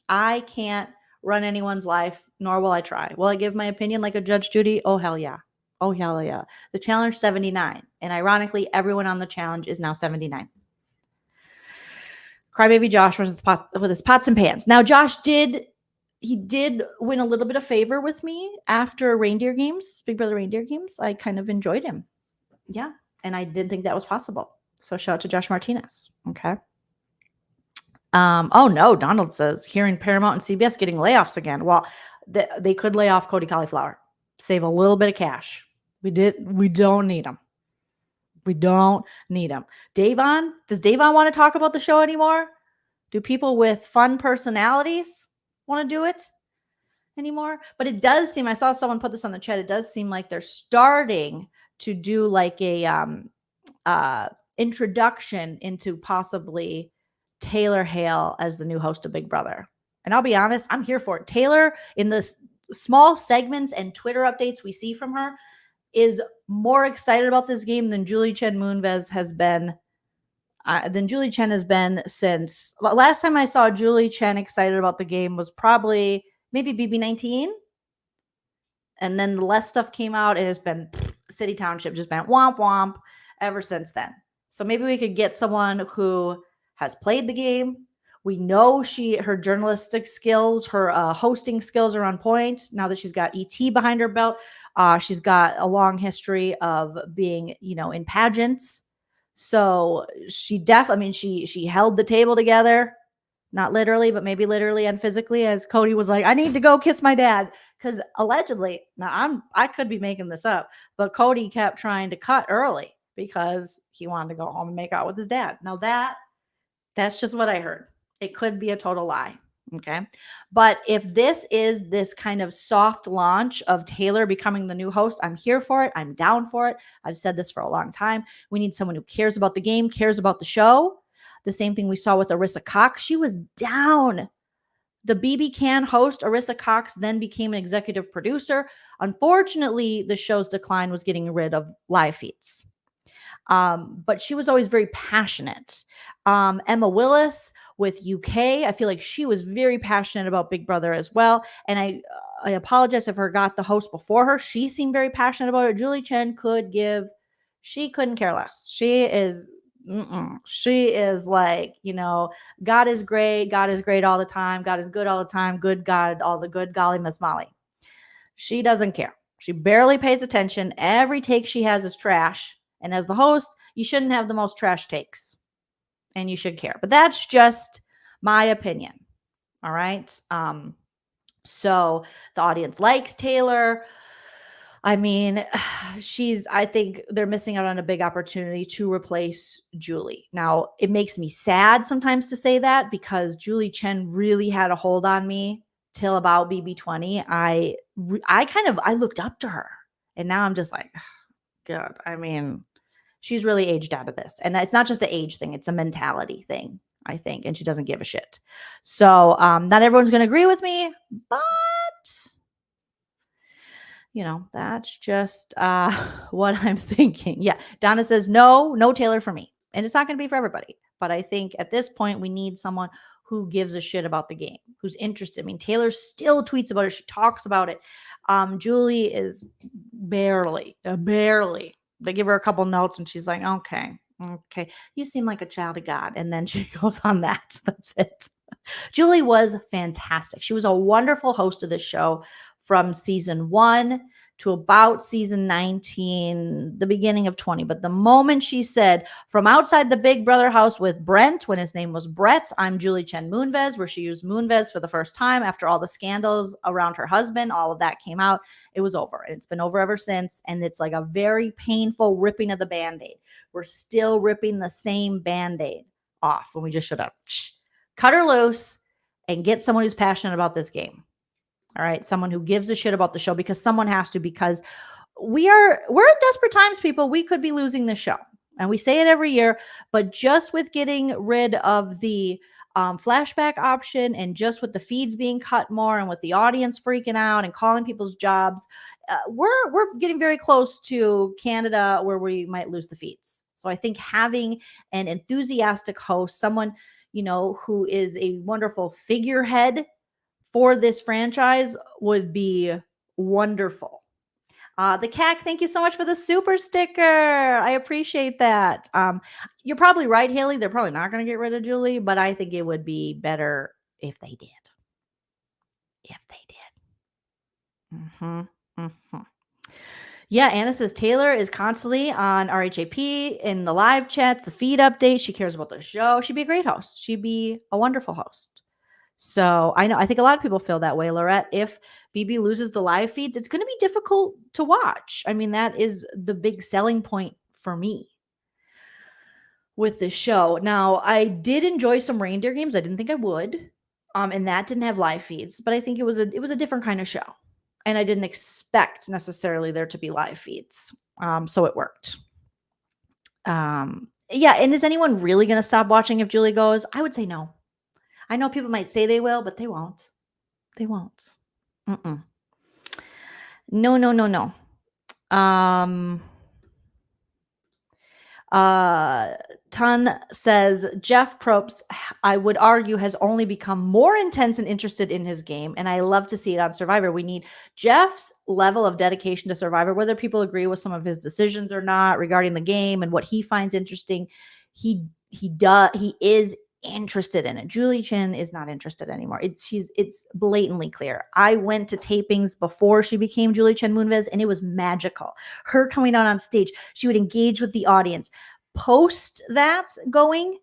I can't run anyone's life, nor will I try. Will I give my opinion like a Judge Judy? Oh, hell yeah. Oh, hell yeah. The challenge 79. And ironically, everyone on the challenge is now 79. Crybaby Josh was with his pots and pans. Now, Josh did win a little bit of favor with me after Reindeer Games, Big Brother Reindeer Games. I kind of enjoyed him. Yeah. And I didn't think that was possible. So shout out to Josh Martinez. Okay. Oh no, Donald says hearing Paramount and CBS getting layoffs again. Well, they could lay off Cody Cauliflower, save a little bit of cash. We don't need him. We don't need him. Davon, does Davon want to talk about the show anymore? Do people with fun personalities want to do it anymore? But it does seem, I saw someone put this on the chat, it does seem like they're starting to do like a introduction into possibly Taylor Hale as the new host of Big Brother. And I'll be honest, I'm here for it. Taylor, in the small segments and Twitter updates we see from her, is more excited about this game than Julie Chen Moonves has been. Since last time I saw Julie Chen excited about the game was probably maybe BB19. And then the less stuff came out. It has been City Township, just been womp womp ever since then. So maybe we could get someone who has played the game. We know her journalistic skills, her hosting skills are on point. Now that she's got ET behind her belt, she's got a long history of being, in pageants. So she definitely, she held the table together, not literally, but maybe literally and physically, as Cody was like, I need to go kiss my dad. Because allegedly, now I could be making this up, but Cody kept trying to cut early because he wanted to go home and make out with his dad. Now that That's just what I heard. It could be a total lie. Okay. But if this is this kind of soft launch of Taylor becoming the new host, I'm here for it. I'm down for it. I've said this for a long time. We need someone who cares about the game, cares about the show. The same thing we saw with Arissa Cox. She was down. The BB Can host, Arissa Cox, then became an executive producer. Unfortunately, the show's decline was getting rid of live feeds. But she was always very passionate. Emma Willis with UK, I feel like she was very passionate about Big Brother as well. And I apologize if I forgot the host before her. She seemed very passionate about it. Julie Chen she couldn't care less. She is like, God is great. God is great all the time. God is good all the time. Good God, all the good, golly, Miss Molly. She doesn't care. She barely pays attention. Every take she has is trash. And as the host, you shouldn't have the most trash takes. And you should care. But that's just my opinion. All right. So the audience likes Taylor. I mean, I think they're missing out on a big opportunity to replace Julie. Now, it makes me sad sometimes to say that because Julie Chen really had a hold on me till about BB20. I looked up to her. And now I'm just like, God, I mean, she's really aged out of this. And it's not just an age thing, it's a mentality thing, I think. And she doesn't give a shit. So not everyone's going to agree with me, but, that's just what I'm thinking. Yeah. Donna says, no Taylor for me. And it's not going to be for everybody. But I think at this point, we need someone who gives a shit about the game, who's interested. I mean, Taylor still tweets about it. She talks about it. Julie is barely. They give her a couple notes and she's like, okay, you seem like a child of God. And then she goes on that. That's it. Julie was fantastic. She was a wonderful host of this show from season 1 to about season 19, the beginning of 20. But the moment she said, from outside the Big Brother house with Brent, when his name was Brett, I'm Julie Chen Moonves, where she used Moonves for the first time after all the scandals around her husband, all of that came out. It was over. And it's been over ever since. And it's like a very painful ripping of the Band-Aid. We're still ripping the same Band-Aid off when we just should have cut her loose and get someone who's passionate about this game. All right. Someone who gives a shit about the show, because someone has to, because we're in desperate times, people. We could be losing the show. And we say it every year, but just with getting rid of the flashback option and just with the feeds being cut more and with the audience freaking out and calling people's jobs, we're getting very close to Canada where we might lose the feeds. So I think having an enthusiastic host, someone, who is a wonderful figurehead for this franchise would be wonderful. The CAC, thank you so much for the super sticker. I appreciate that. You're probably right, Haley. They're probably not going to get rid of Julie, but I think it would be better if they did. Yeah, Anna says Taylor is constantly on RHAP in the live chats, the feed updates. She cares about the show. She'd be a great host. She'd be a wonderful host. So I think a lot of people feel that way, Lorette. If BB loses the live feeds, it's going to be difficult to watch. I mean, that is the big selling point for me with this show. Now, I did enjoy some reindeer games. I didn't think I would. And that didn't have live feeds, but I think it was a different kind of show. And I didn't expect necessarily there to be live feeds. So it worked. Yeah. And is anyone really going to stop watching if Julie goes? I would say no. I know people might say they will, but they won't. They won't. No. Ton says, Jeff Probst, I would argue, has only become more intense and interested in his game, and I love to see it on Survivor. We need Jeff's level of dedication to Survivor, whether people agree with some of his decisions or not regarding the game and what he finds interesting. He is interested in it. Julie Chen is not interested anymore. It's blatantly clear. I went to tapings before she became Julie Chen Moonves, and it was magical. Her coming out on stage, she would engage with the audience. Post that going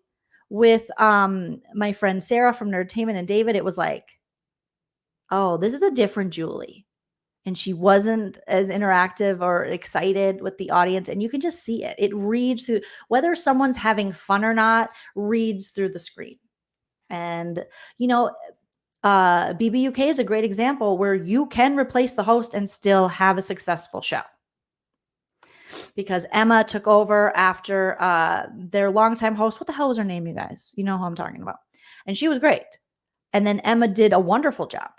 with my friend Sarah from Nerdtainment and David, it was like, oh, this is a different Julie. and she wasn't as interactive or excited with the audience. And you can just see it. It reads through, whether someone's having fun or not, reads through the screen. And, you know, BBUK is a great example where you can replace the host and still have a successful show. Because Emma took over after their longtime host. What the hell was her name, you guys? You know who I'm talking about. And she was great. And then Emma did a wonderful job.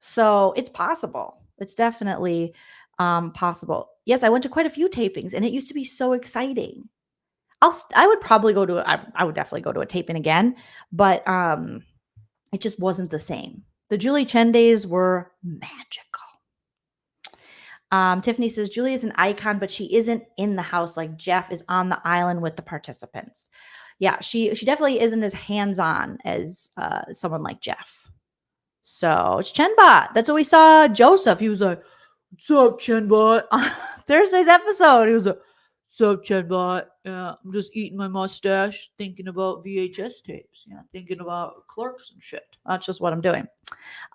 So it's possible. It's definitely possible. Yes, I went to quite a few tapings, and it used to be so exciting. I would probably go to I would definitely go to a taping again, but it just wasn't the same. The Julie Chen days were magical. Tiffany says Julie is an icon, but she isn't in the house like Jeff is on the island with the participants. Yeah, she definitely isn't as hands-on as someone like Jeff. So it's Chenbot. That's what we saw Joseph. He was like, "What's up, Chenbot?" Thursday's episode. He was like, "What's up, Chenbot? Yeah, I'm just eating my mustache, thinking about VHS tapes. Yeah, thinking about Clerks and shit. That's just what I'm doing."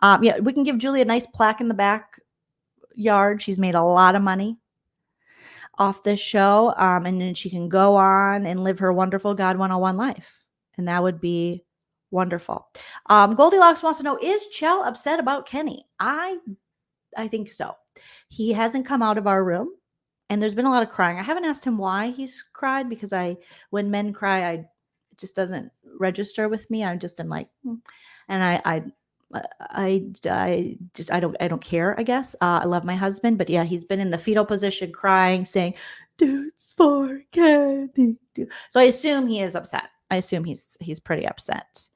Yeah, we can give Julie a nice plaque in the backyard. She's made a lot of money off this show, and then she can go on and live her wonderful God 101 life, and that would be wonderful. Goldilocks wants to know, is Chell upset about Kenny? I think so. He hasn't come out of our room, and there's been a lot of crying. I haven't asked him why he's cried, because when men cry, it just doesn't register with me. I just am like, and I don't care, I guess. I love my husband, but yeah, he's been in the fetal position crying, saying, "Dudes for Kenny." So I assume he is upset. I assume he's pretty upset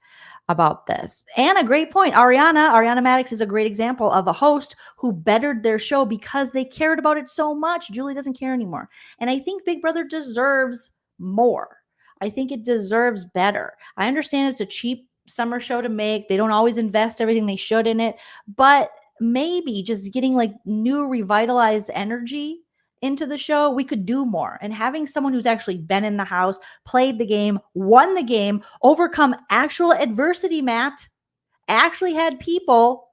about this. And a great point. Ariana Maddox is a great example of a host who bettered their show because they cared about it so much. Julie doesn't care anymore. And I think Big Brother deserves more. I think it deserves better. I understand it's a cheap summer show to make. They don't always invest everything they should in it, but maybe just getting like new revitalized energy into the show, we could do more. And having someone who's actually been in the house, played the game, won the game, overcome actual adversity, Matt, actually had people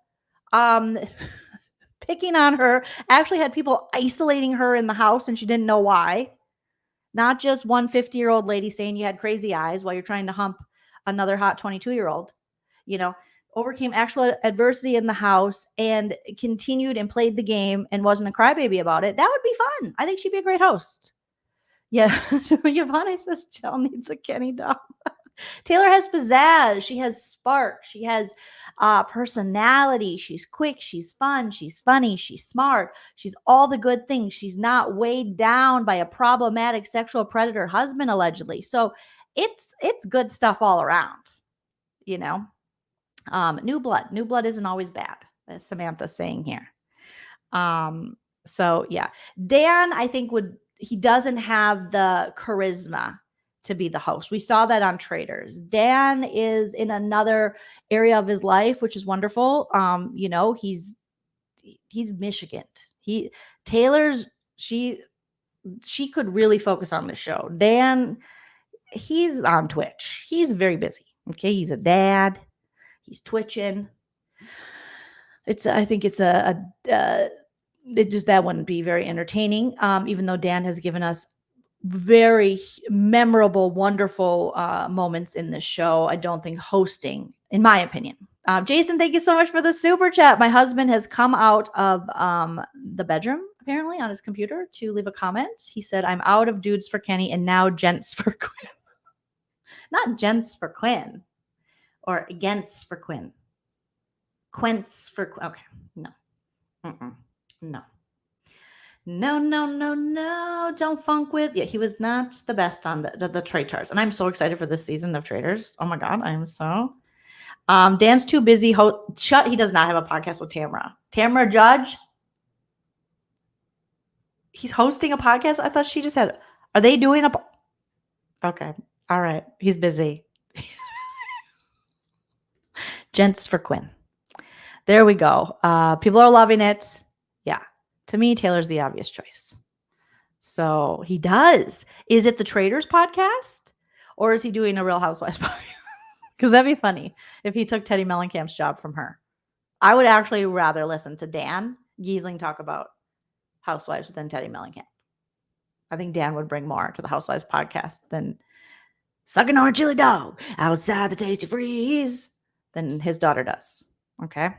picking on her, actually had people isolating her in the house and she didn't know why. Not just one 50-year-old lady saying you had crazy eyes while you're trying to hump another hot 22-year-old, overcame actual adversity in the house and continued and played the game and wasn't a crybaby about it. That would be fun. I think she'd be a great host. Yeah. Yvonne says Jill needs a Kenny doll. Taylor has pizzazz. She has spark. She has personality. She's quick. She's fun. She's funny. She's smart. She's all the good things. She's not weighed down by a problematic sexual predator husband, allegedly. So it's good stuff all around, New blood isn't always bad, as Samantha's saying here. So yeah, Dan, I think he doesn't have the charisma to be the host. We saw that on Traitors. Dan is in another area of his life, which is wonderful. He's Michigan. Taylor's, she could really focus on the show. Dan, he's on Twitch. He's very busy. Okay. He's a dad. He's twitching. I think it's that wouldn't be very entertaining. Even though Dan has given us very memorable, wonderful moments in this show, I don't think hosting, in my opinion. Jason, thank you so much for the super chat. My husband has come out of the bedroom, apparently, on his computer to leave a comment. He said, "I'm out of dudes for Kenny and now gents for Quinn." Not gents for Quinn. Or against for Quinn. Quince for Quinn. Okay. No. No. No. Don't funk with. Yeah, he was not the best on the Traitors. And I'm so excited for this season of Traitors. Oh my God. I am so. Dan's too busy. He does not have a podcast with Tamara. Tamara Judge. He's hosting a podcast. I thought she just had. Are they doing a. Okay. All right. He's busy. Gents for Quinn. There we go. People are loving it. Yeah. To me, Taylor's the obvious choice. So he does. Is it the Traitors podcast? Or is he doing a Real Housewives podcast? Because that'd be funny if he took Teddy Mellencamp's job from her. I would actually rather listen to Dan Giesling talk about housewives than Teddy Mellencamp. I think Dan would bring more to the Housewives podcast than sucking on a chili dog outside the tasty freeze than his daughter does. Okay.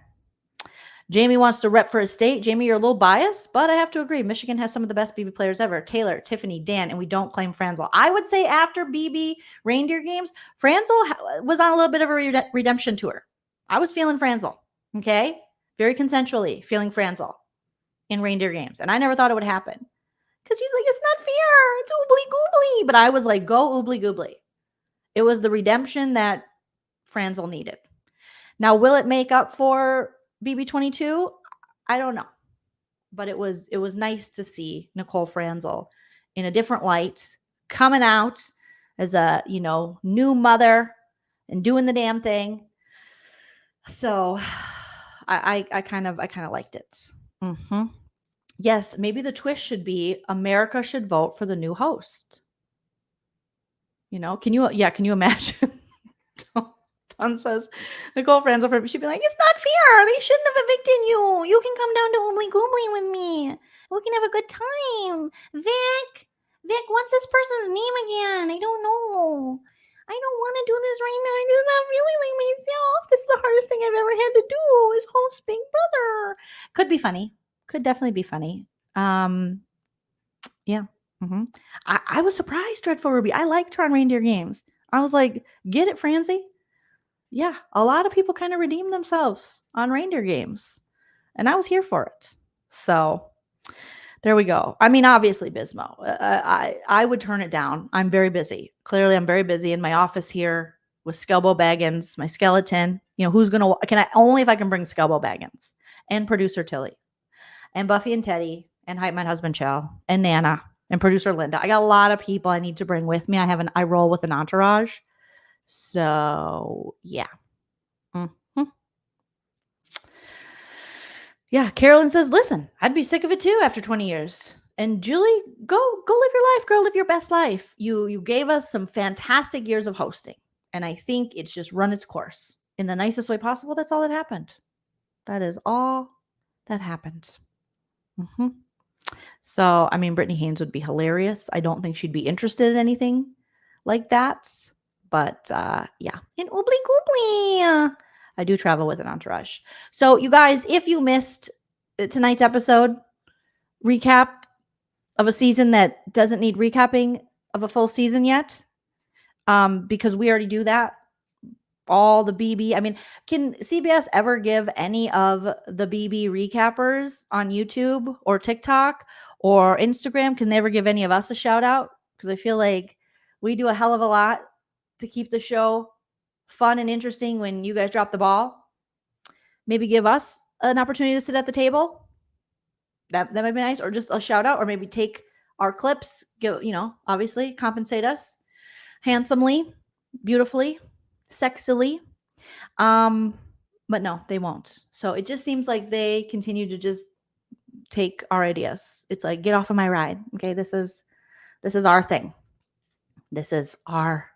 Jamie wants to rep for his state. Jamie, you're a little biased, but I have to agree. Michigan has some of the best BB players ever. Taylor, Tiffany, Dan, and we don't claim Franzel. I would say after BB reindeer games, Franzel was on a little bit of a redemption tour. I was feeling Franzel. Okay. Very consensually feeling Franzel in reindeer games. And I never thought it would happen. Because she's like, it's not fair. It's oobly goobly. But I was like, go oobly goobly. It was the redemption that Franzel needed. Now, will it make up for BB22? I don't know. But it was nice to see Nicole Franzel in a different light, coming out as a, new mother and doing the damn thing. So I kind of liked it. Mm-hmm. Yes, maybe the twist should be America should vote for the new host. Can you imagine? Ton says, Nicole Franzel, she'd be like, it's not fair. They shouldn't have evicted you. You can come down to Oobly Goobly with me. We can have a good time. Vic, what's this person's name again? I don't know. I don't want to do this right now. I do not really like myself. This is the hardest thing I've ever had to do is host Big Brother. Could be funny. Could definitely be funny. Yeah. Mm-hmm. I was surprised, Dreadful Ruby. I liked her on Reindeer Games. I was like, get it, Francie? Yeah, a lot of people kind of redeemed themselves on Reindeer Games. And I was here for it. So there we go. I mean, obviously, Bismo. I would turn it down. I'm very busy. Clearly, I'm very busy in my office here with Skelbo Baggins, my skeleton. Who's going to, only if I can bring Skelbo Baggins and producer Tilly and Buffy and Teddy and Hype My Husband Chell and Nana and producer Linda. I got a lot of people I need to bring with me. I roll with an entourage. So yeah. Mm-hmm. Yeah. Carolyn says, listen, I'd be sick of it too after 20 years. And Julie, go live your life, girl. Live your best life. You gave us some fantastic years of hosting. And I think it's just run its course in the nicest way possible. That's all that happened. That is all that happened. Mm-hmm. So, I mean, Brittany Haynes would be hilarious. I don't think she'd be interested in anything like that. But yeah, in Oobly Goobly, I do travel with an entourage. So, you guys, if you missed tonight's episode recap of a season that doesn't need recapping of a full season yet, because we already do that. All the BB. I mean, can CBS ever give any of the BB recappers on YouTube or TikTok or Instagram? Can they ever give any of us a shout out? Because I feel like we do a hell of a lot to keep the show fun and interesting when you guys drop the ball. Maybe give us an opportunity to sit at the table. That might be nice. Or just a shout out, or maybe take our clips, obviously compensate us handsomely, beautifully, sexily. But no, they won't. So it just seems like they continue to just take our ideas. It's like, get off of my ride. Okay. This is our thing. This is our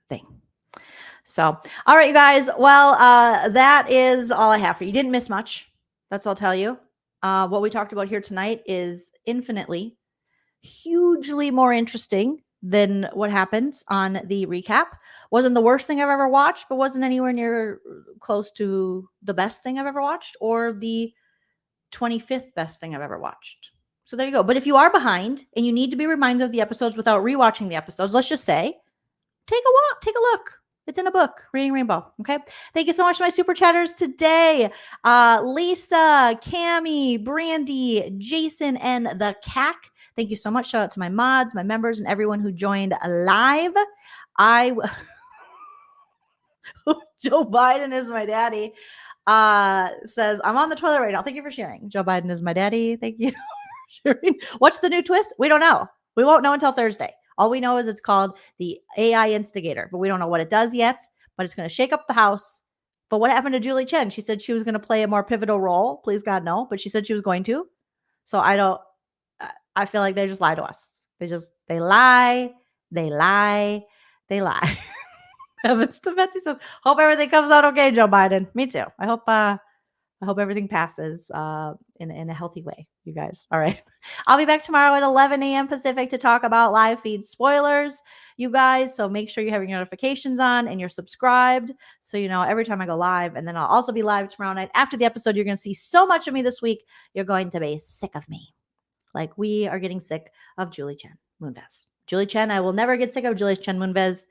thing. So, all right, you guys. Well, that is all I have for you. You didn't miss much. That's all I'll tell you. What we talked about here tonight is infinitely, hugely more interesting than what happened on the recap. Wasn't the worst thing I've ever watched, but wasn't anywhere near close to the best thing I've ever watched or the 25th best thing I've ever watched. So there you go. But if you are behind and you need to be reminded of the episodes without rewatching the episodes, let's just say, take a walk, take a look. It's in a book, Reading Rainbow. Okay. Thank you so much to my super chatters today. Lisa, Cammie, Brandy, Jason, and the CAC. Thank you so much. Shout out to my mods, my members, and everyone who joined live. Joe Biden is my daddy. Says, I'm on the toilet right now. Thank you for sharing. Joe Biden is my daddy. Thank you for sharing. What's the new twist? We don't know. We won't know until Thursday. All we know is it's called the AI instigator, but we don't know what it does yet, but it's going to shake up the house. But what happened to Julie Chen? She said she was going to play a more pivotal role. Please God, no. But she said she was going to. So I feel like they just lie to us. They lie. Evans to Betsy says, hope everything comes out okay, Joe Biden. Me too. I hope everything passes in a healthy way, you guys. All right. I'll be back tomorrow at 11 a.m. Pacific to talk about live feed spoilers, you guys. So make sure you have your notifications on and you're subscribed so you know every time I go live. And then I'll also be live tomorrow night after the episode. You're going to see so much of me this week. You're going to be sick of me. Like we are getting sick of Julie Chen Moonves. Julie Chen, I will never get sick of Julie Chen Moonves.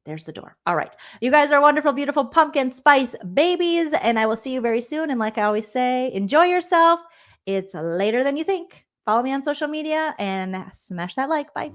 There's the door. All right. You guys are wonderful, beautiful pumpkin spice babies. And I will see you very soon. And like I always say, enjoy yourself. It's later than you think. Follow me on social media and smash that like. Bye.